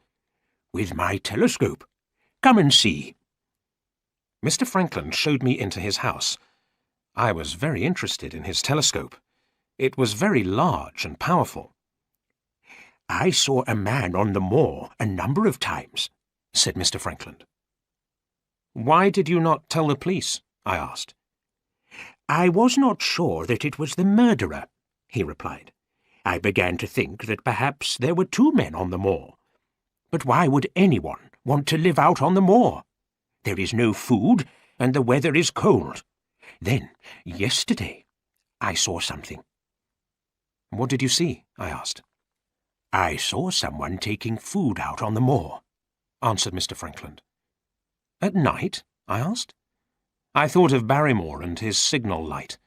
"With my telescope. Come and see." Mr. Franklin showed me into his house. I was very interested in his telescope. It was very large and powerful. "I saw a man on the moor a number of times," said Mr. Franklin. "Why did you not tell the police?" I asked. "I was not sure that it was the murderer," he replied. "I began to think that perhaps there were two men on the moor. But why would anyone want to live out on the moor? There is no food, and the weather is cold. Then, yesterday, I saw something." "What did you see?" I asked. "I saw someone taking food out on the moor," answered Mr. Franklin. "At night?" I asked. I thought of Barrymore and his signal light.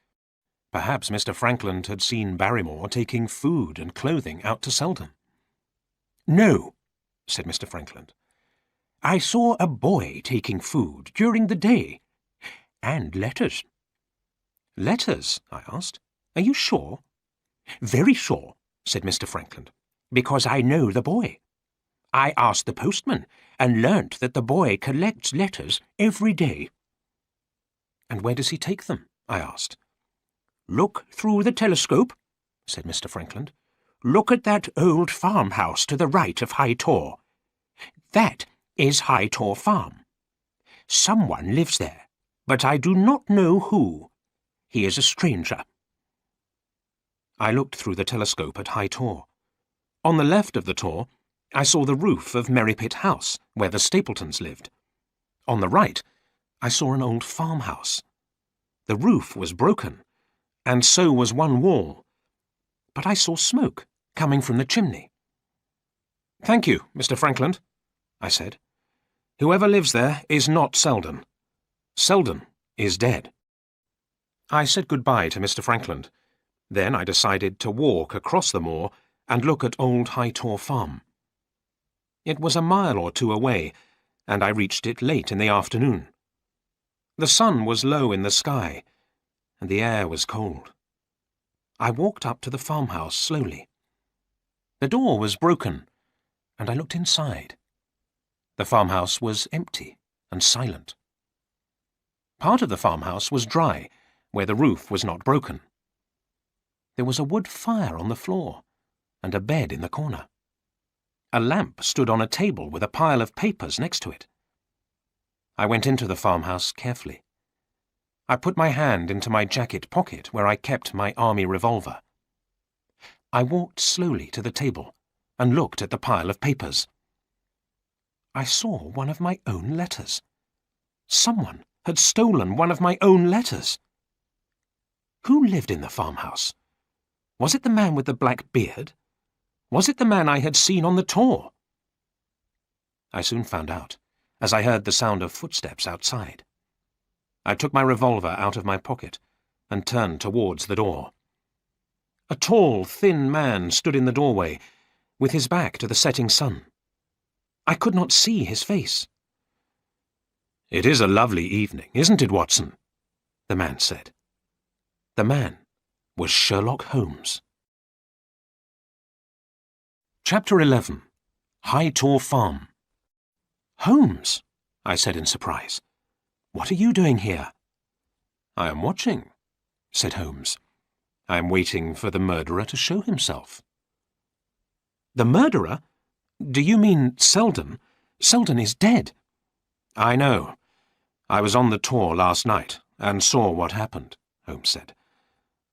Perhaps Mr. Franklin had seen Barrymore taking food and clothing out to Selden. "No," said Mr. Frankland. "I saw a boy taking food during the day. And letters." "Letters?" I asked. "Are you sure?" "Very sure," said Mr. Frankland, "because I know the boy. I asked the postman and learnt that the boy collects letters every day." "And where does he take them?" I asked. "Look through the telescope," said Mr. Frankland. "Look at that old farmhouse to the right of High Tor. That is High Tor Farm. Someone lives there, but I do not know who. He is a stranger." I looked through the telescope at High Tor. On the left of the tor, I saw the roof of Merrypit House, where the Stapletons lived. On the right, I saw an old farmhouse. The roof was broken, and so was one wall, but I saw smoke coming from the chimney. "Thank you, Mr. Frankland," I said. "Whoever lives there is not Selden. Selden is dead." I said goodbye to Mr. Frankland. Then I decided to walk across the moor and look at old High Tor Farm. It was a mile or two away, and I reached it late in the afternoon. The sun was low in the sky, and the air was cold. I walked up to the farmhouse slowly. The door was broken, and I looked inside. The farmhouse was empty and silent. Part of the farmhouse was dry, where the roof was not broken. There was a wood fire on the floor, and a bed in the corner. A lamp stood on a table with a pile of papers next to it. I went into the farmhouse carefully. I put my hand into my jacket pocket where I kept my army revolver. I walked slowly to the table and looked at the pile of papers. I saw one of my own letters. Someone had stolen one of my own letters. Who lived in the farmhouse? Was it the man with the black beard? Was it the man I had seen on the tor? I soon found out, as I heard the sound of footsteps outside. I took my revolver out of my pocket and turned towards the door. A tall, thin man stood in the doorway, with his back to the setting sun. I could not see his face. "It is a lovely evening, isn't it, Watson?" the man said. The man was Sherlock Holmes. Chapter 11. High Tor Farm. "Holmes," I said in surprise. "What are you doing here?" "I am watching," said Holmes. "I am waiting for the murderer to show himself." "The murderer? Do you mean Selden? Selden is dead." "I know. I was on the tor last night and saw what happened," Holmes said.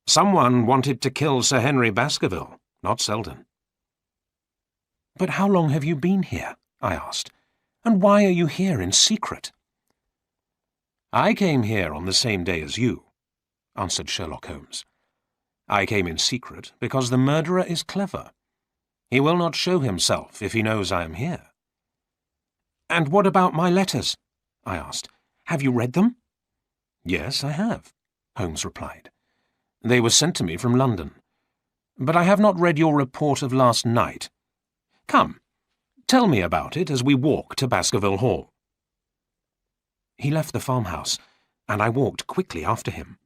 "Someone wanted to kill Sir Henry Baskerville, not Selden." "But how long have you been here?" I asked. "And why are you here in secret?" "I came here on the same day as you," answered Sherlock Holmes. "I came in secret because the murderer is clever. He will not show himself if he knows I am here." "And what about my letters?" I asked. "Have you read them?" "Yes, I have," Holmes replied. "They were sent to me from London. But I have not read your report of last night. Come, tell me about it as we walk to Baskerville Hall." He left the farmhouse, and I walked quickly after him.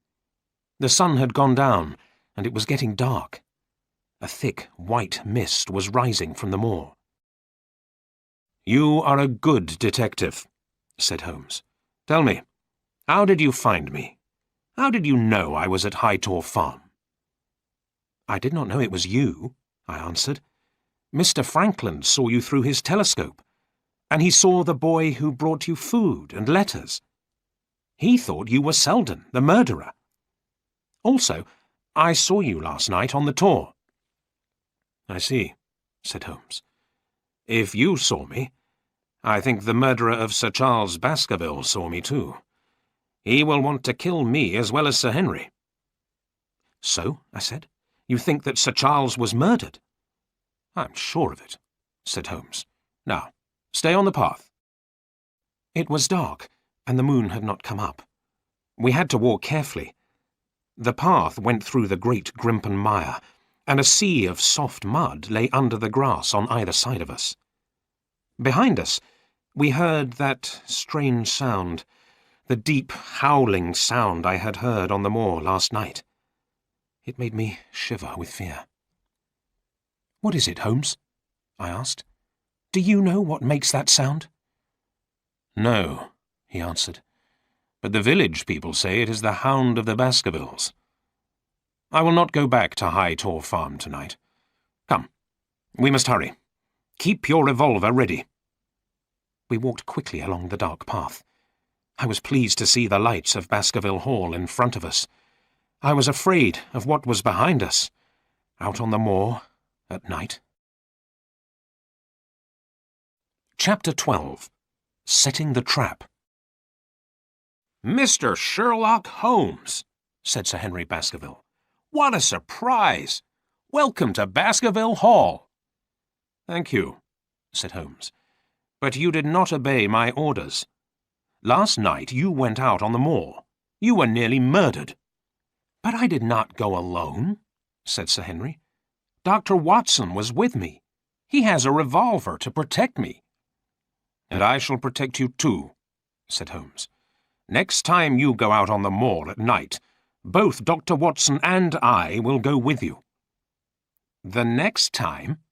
The sun had gone down, and it was getting dark. A thick, white mist was rising from the moor. "You are a good detective," said Holmes. "Tell me, how did you find me? How did you know I was at High Tor Farm?" "I did not know it was you," I answered. "Mr. Frankland saw you through his telescope, and he saw the boy who brought you food and letters. He thought you were Selden, the murderer. Also, I saw you last night on the tor." "I see," said Holmes. "If you saw me, I think the murderer of Sir Charles Baskerville saw me too. He will want to kill me as well as Sir Henry." "So," I said, "you think that Sir Charles was murdered?" "I'm sure of it," said Holmes. "Now, stay on the path." It was dark, and the moon had not come up. We had to walk carefully. The path went through the great Grimpen mire, and a sea of soft mud lay under the grass on either side of us. Behind us, we heard that strange sound, the deep, howling sound I had heard on the moor last night. It made me shiver with fear. "What is it, Holmes?" I asked. "Do you know what makes that sound?" "No," he answered, "but the village people say it is the Hound of the Baskervilles. I will not go back to High Tor Farm tonight. Come, we must hurry. Keep your revolver ready." We walked quickly along the dark path. I was pleased to see the lights of Baskerville Hall in front of us. I was afraid of what was behind us, out on the moor at night. Chapter 12. Setting the Trap. "Mr. Sherlock Holmes," said Sir Henry Baskerville. "What a surprise! Welcome to Baskerville Hall." "Thank you," said Holmes. "But you did not obey my orders. Last night you went out on the moor. You were nearly murdered." "But I did not go alone," said Sir Henry. "Dr. Watson was with me. He has a revolver to protect me." "And I shall protect you too," said Holmes. "Next time you go out on the moor at night, both Dr. Watson and I will go with you." "The next time?"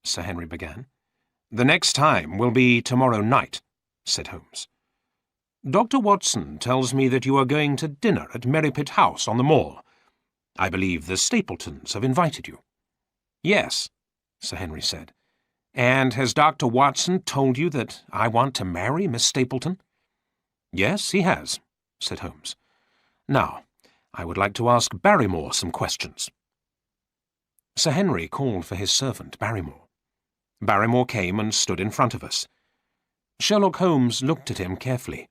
Sir Henry began. "The next time will be tomorrow night," said Holmes. "Dr. Watson tells me that you are going to dinner at Merripit House on the moor. I believe the Stapletons have invited you." "Yes," Sir Henry said. "And has Dr. Watson told you that I want to marry Miss Stapleton?" "Yes, he has," said Holmes. "Now, I would like to ask Barrymore some questions." Sir Henry called for his servant, Barrymore. Barrymore came and stood in front of us. Sherlock Holmes looked at him carefully.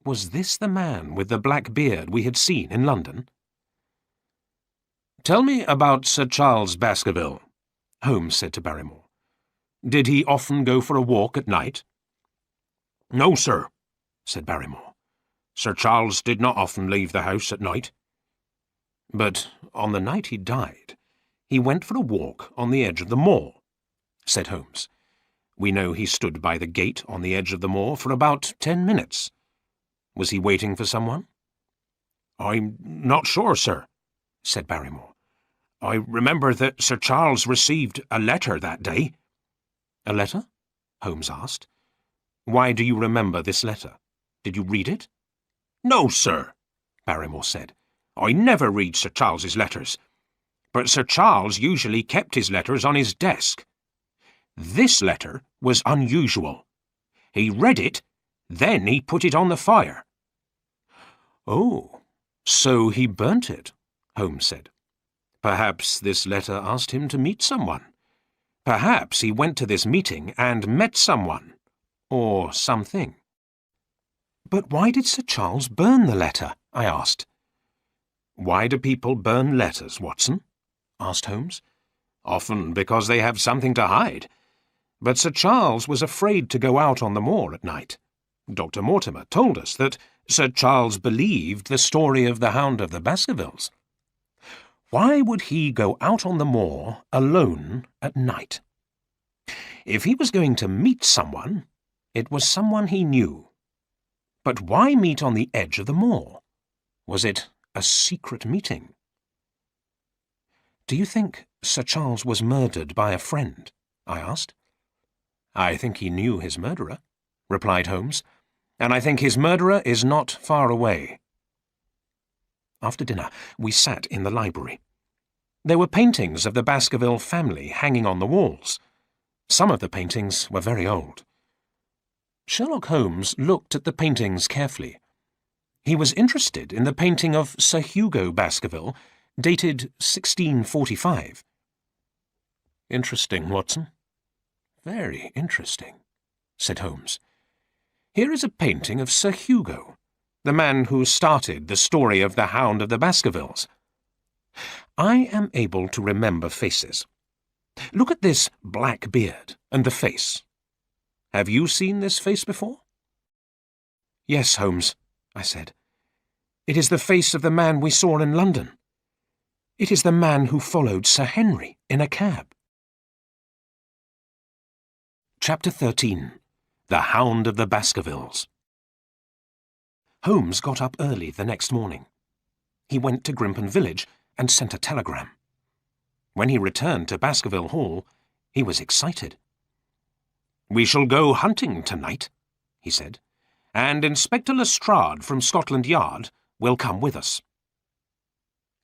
Was this the man with the black beard we had seen in London? "Tell me about Sir Charles Baskerville," Holmes said to Barrymore. "Did he often go for a walk at night?" "No, sir," said Barrymore. "Sir Charles did not often leave the house at night." "But on the night he died, he went for a walk on the edge of the moor," said Holmes. "We know he stood by the gate on the edge of the moor for about 10 minutes. Was he waiting for someone?" "I'm not sure, sir," said Barrymore. "I remember that Sir Charles received a letter that day." "A letter?" Holmes asked. "Why do you remember this letter? Did you read it?" "No, sir," Barrymore said. "I never read Sir Charles's letters. But Sir Charles usually kept his letters on his desk. This letter was unusual. He read it, then he put it on the fire." "Oh, so he burnt it," Holmes said. "Perhaps this letter asked him to meet someone. Perhaps he went to this meeting and met someone, or something." "But why did Sir Charles burn the letter?" I asked. "Why do people burn letters, Watson?" asked Holmes. "Often because they have something to hide. But Sir Charles was afraid to go out on the moor at night. Dr. Mortimer told us that Sir Charles believed the story of the Hound of the Baskervilles. Why would he go out on the moor alone at night? If he was going to meet someone, it was someone he knew. But why meet on the edge of the moor? Was it a secret meeting?" "Do you think Sir Charles was murdered by a friend?" I asked. "I think he knew his murderer," replied Holmes, "and I think his murderer is not far away." After dinner, we sat in the library. There were paintings of the Baskerville family hanging on the walls. Some of the paintings were very old. Sherlock Holmes looked at the paintings carefully. He was interested in the painting of Sir Hugo Baskerville, dated 1645. "Interesting, Watson." "Very interesting," said Holmes. "Here is a painting of Sir Hugo, the man who started the story of the Hound of the Baskervilles. I am able to remember faces. Look at this black beard and the face. Have you seen this face before?" "Yes, Holmes," I said. "It is the face of the man we saw in London. It is the man who followed Sir Henry in a cab." Chapter 13. The Hound of the Baskervilles. Holmes got up early the next morning. He went to Grimpen village and sent a telegram. When he returned to Baskerville Hall, he was excited. "We shall go hunting tonight," he said, "and Inspector Lestrade from Scotland Yard will come with us."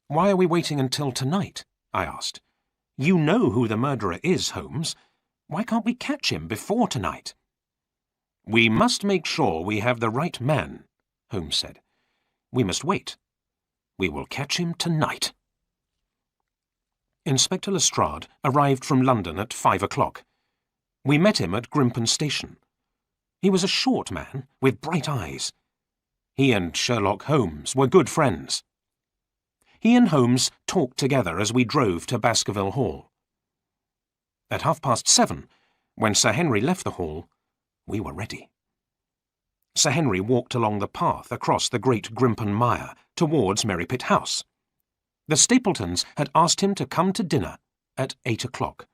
"Why are we waiting until tonight?" I asked. "You know who the murderer is, Holmes. Why can't we catch him before tonight?" "We must make sure we have the right man," Holmes said. "We must wait. We will catch him tonight." Inspector Lestrade arrived from London at 5 o'clock. We met him at Grimpen Station. He was a short man with bright eyes. He and Sherlock Holmes were good friends. He and Holmes talked together as we drove to Baskerville Hall. At 7:30, when Sir Henry left the hall, we were ready. Sir Henry walked along the path across the great Grimpen mire towards Merrypit House. The Stapletons had asked him to come to dinner at 8 o'clock.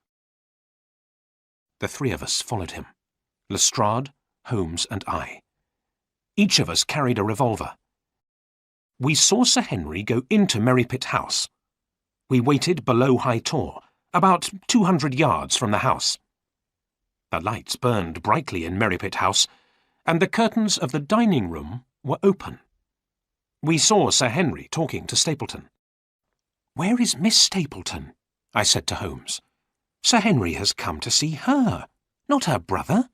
The three of us followed him, Lestrade, Holmes and I. Each of us carried a revolver. We saw Sir Henry go into Merrypit House. We waited below High Tor, about 200 yards from the house. The lights burned brightly in Merrypit House, and the curtains of the dining room were open. We saw Sir Henry talking to Stapleton. "Where is Miss Stapleton?" I said to Holmes. "Sir Henry has come to see her, not her brother."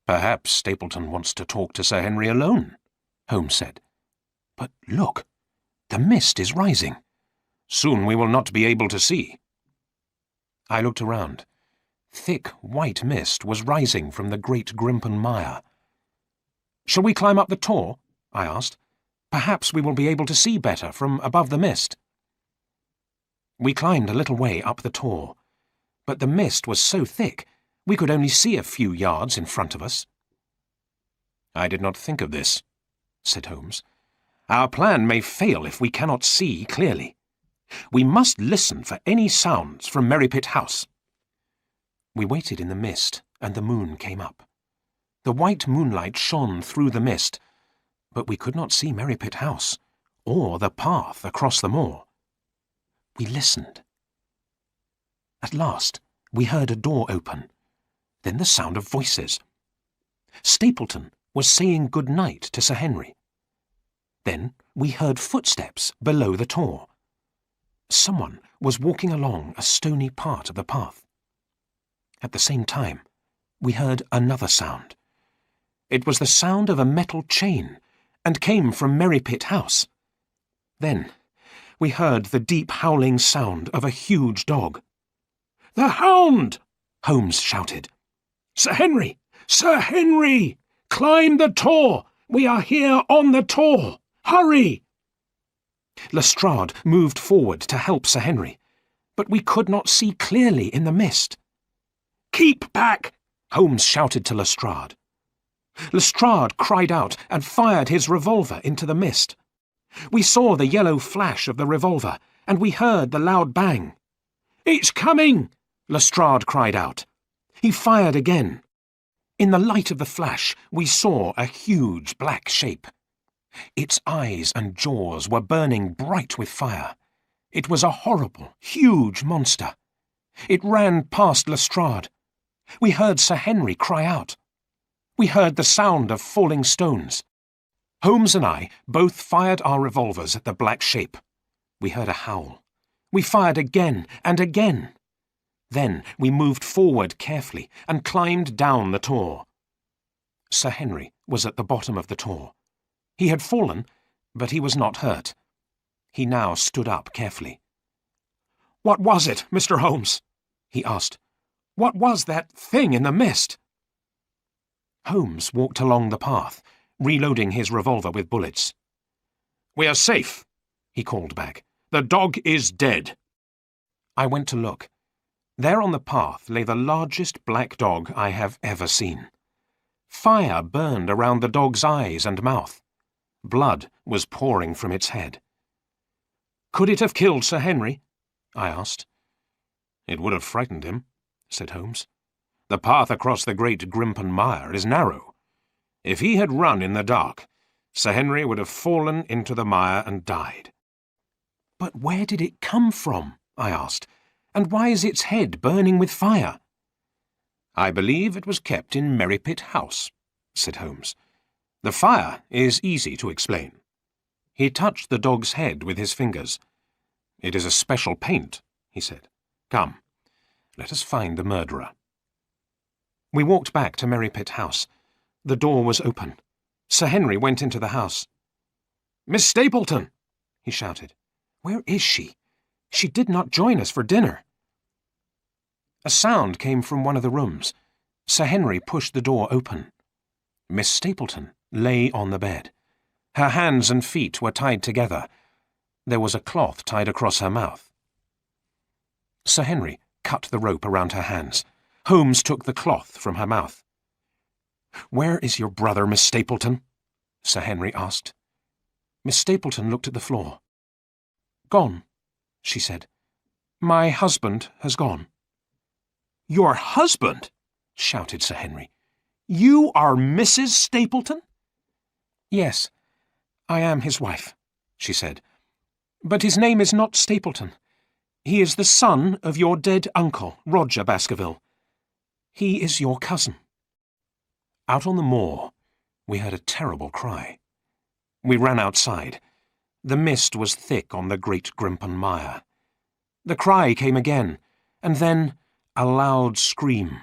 "Perhaps Stapleton wants to talk to Sir Henry alone," Holmes said. "But look, the mist is rising. Soon we will not be able to see." I looked around. Thick white mist was rising from the great Grimpen mire. "Shall we climb up the tor?" I asked. "Perhaps we will be able to see better from above the mist." We climbed a little way up the tor, but the mist was so thick we could only see a few yards in front of us. "I did not think of this," said Holmes. "Our plan may fail if we cannot see clearly. We must listen for any sounds from Merrypit House." We waited in the mist, and the moon came up. The white moonlight shone through the mist, but we could not see Merrypit House, or the path across the moor. We listened. At last, we heard a door open, then the sound of voices. Stapleton was saying good night to Sir Henry. Then we heard footsteps below the tor. Someone was walking along a stony part of the path. At the same time, we heard another sound. It was the sound of a metal chain, and came from Merrypit House. Then we heard the deep howling sound of a huge dog. "The Hound!" Holmes shouted. "Sir Henry! Sir Henry! Climb the tor! We are here on the tor! Hurry!" Lestrade moved forward to help Sir Henry, but we could not see clearly in the mist. "Keep back!" Holmes shouted to Lestrade. Lestrade cried out and fired his revolver into the mist. We saw the yellow flash of the revolver, and we heard the loud bang. "It's coming!" Lestrade cried out. He fired again. In the light of the flash, we saw a huge black shape. Its eyes and jaws were burning bright with fire. It was a horrible, huge monster. It ran past Lestrade. We heard Sir Henry cry out. We heard the sound of falling stones. Holmes and I both fired our revolvers at the black shape. We heard a howl. We fired again and again. Then we moved forward carefully and climbed down the tor. Sir Henry was at the bottom of the tor. He had fallen, but he was not hurt. He now stood up carefully. "What was it, Mr. Holmes?" he asked. "What was that thing in the mist?" Holmes walked along the path, reloading his revolver with bullets. "We are safe," he called back. "The dog is dead." I went to look. There on the path lay the largest black dog I have ever seen. Fire burned around the dog's eyes and mouth. Blood was pouring from its head. "Could it have killed Sir Henry?" I asked. "It would have frightened him," said Holmes. The path across the Great Grimpen Mire is narrow. If he had run in the dark, Sir Henry would have fallen into the mire and died." "But where did it come from?" I asked. "And why is its head burning with fire?" "I believe it was kept in Merrypit House," said Holmes. "The fire is easy to explain." He touched the dog's head with his fingers. "It is a special paint," he said. "Come, let us find the murderer." We walked back to Merrypit House. The door was open. Sir Henry went into the house. "Miss Stapleton!" he shouted. "Where is she? She did not join us for dinner." A sound came from one of the rooms. Sir Henry pushed the door open. Miss Stapleton lay on the bed. Her hands and feet were tied together. There was a cloth tied across her mouth. Sir Henry cut the rope around her hands. Holmes took the cloth from her mouth. "Where is your brother, Miss Stapleton?" Sir Henry asked. Miss Stapleton looked at the floor. "Gone," she said. "My husband has gone." "Your husband?" shouted Sir Henry. "You are Mrs. Stapleton?" "Yes, I am his wife," she said. "But his name is not Stapleton. He is the son of your dead uncle, Roger Baskerville. He is your cousin." Out on the moor, we heard a terrible cry. We ran outside. The mist was thick on the Great Grimpen Mire. The cry came again, and then a loud scream.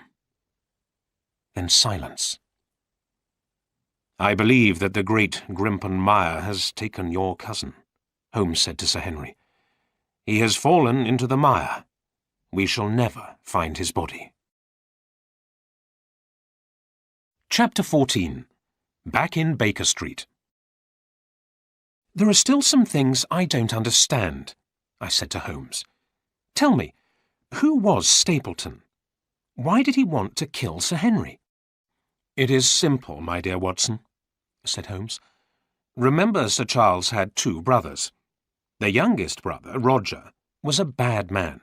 Then silence. "I believe that the Great Grimpen Mire has taken your cousin," Holmes said to Sir Henry. "He has fallen into the mire. We shall never find his body." Chapter 14. Back in Baker Street. "There are still some things I don't understand," I said to Holmes. "Tell me, who was Stapleton? Why did he want to kill Sir Henry?" "It is simple, my dear Watson," said Holmes. "Remember, Sir Charles had two brothers. The youngest brother, Roger, was a bad man.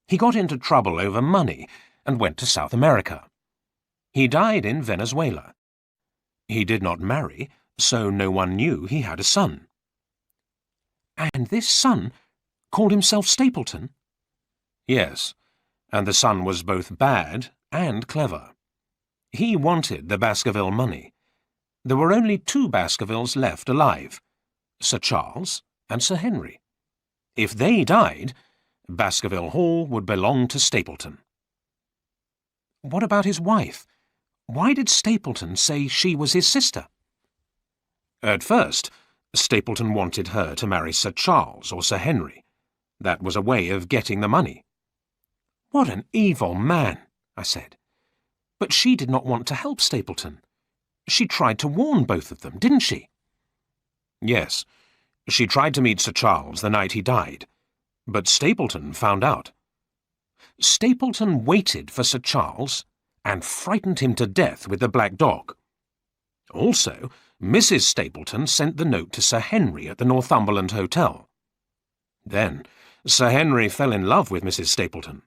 He got into trouble over money and went to South America. He died in Venezuela. He did not marry, so no one knew he had a son." "And this son called himself Stapleton?" "Yes, and the son was both bad and clever. He wanted the Baskerville money. There were only two Baskervilles left alive, Sir Charles and Sir Henry. If they died, Baskerville Hall would belong to Stapleton." "What about his wife? Why did Stapleton say she was his sister?" "At first, Stapleton wanted her to marry Sir Charles or Sir Henry. That was a way of getting the money." "What an evil man," I said. "But she did not want to help Stapleton. She tried to warn both of them, didn't she?" "Yes, she tried to meet Sir Charles the night he died, but Stapleton found out. Stapleton waited for Sir Charles and frightened him to death with the black dog. Also, Mrs. Stapleton sent the note to Sir Henry at the Northumberland Hotel. Then, Sir Henry fell in love with Mrs. Stapleton,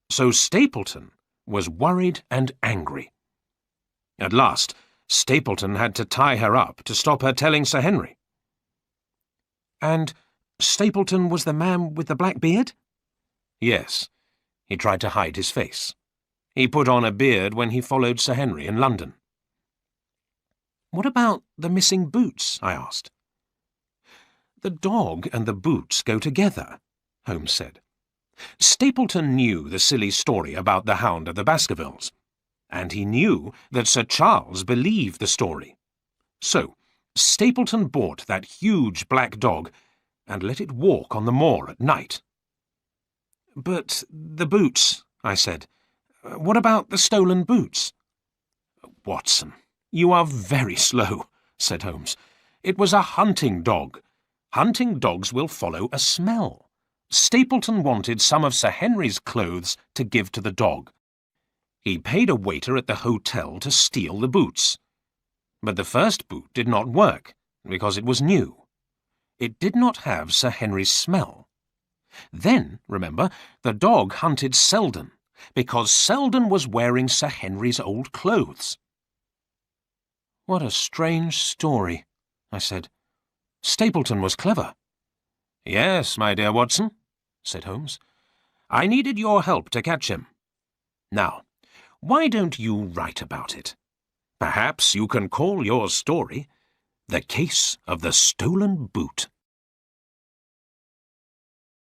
so Stapleton was worried and angry. At last, Stapleton had to tie her up to stop her telling Sir Henry." "And Stapleton was the man with the black beard?" "Yes. He tried to hide his face. He put on a beard when he followed Sir Henry in London." "What about the missing boots?" I asked. "The dog and the boots go together," Holmes said. "Stapleton knew the silly story about the Hound of the Baskervilles, and he knew that Sir Charles believed the story. So, Stapleton bought that huge black dog and let it walk on the moor at night." "But the boots," I said. "What about the stolen boots?" "Watson, you are very slow," said Holmes. "It was a hunting dog. Hunting dogs will follow a smell. Stapleton wanted some of Sir Henry's clothes to give to the dog. He paid a waiter at the hotel to steal the boots. But the first boot did not work, because it was new. It did not have Sir Henry's smell. Then, remember, the dog hunted Selden, because Selden was wearing Sir Henry's old clothes." "What a strange story," I said. "Stapleton was clever." "Yes, my dear Watson," said Holmes. "I needed your help to catch him. Now, why don't you write about it? Perhaps you can call your story 'The Case of the Stolen Boot.'"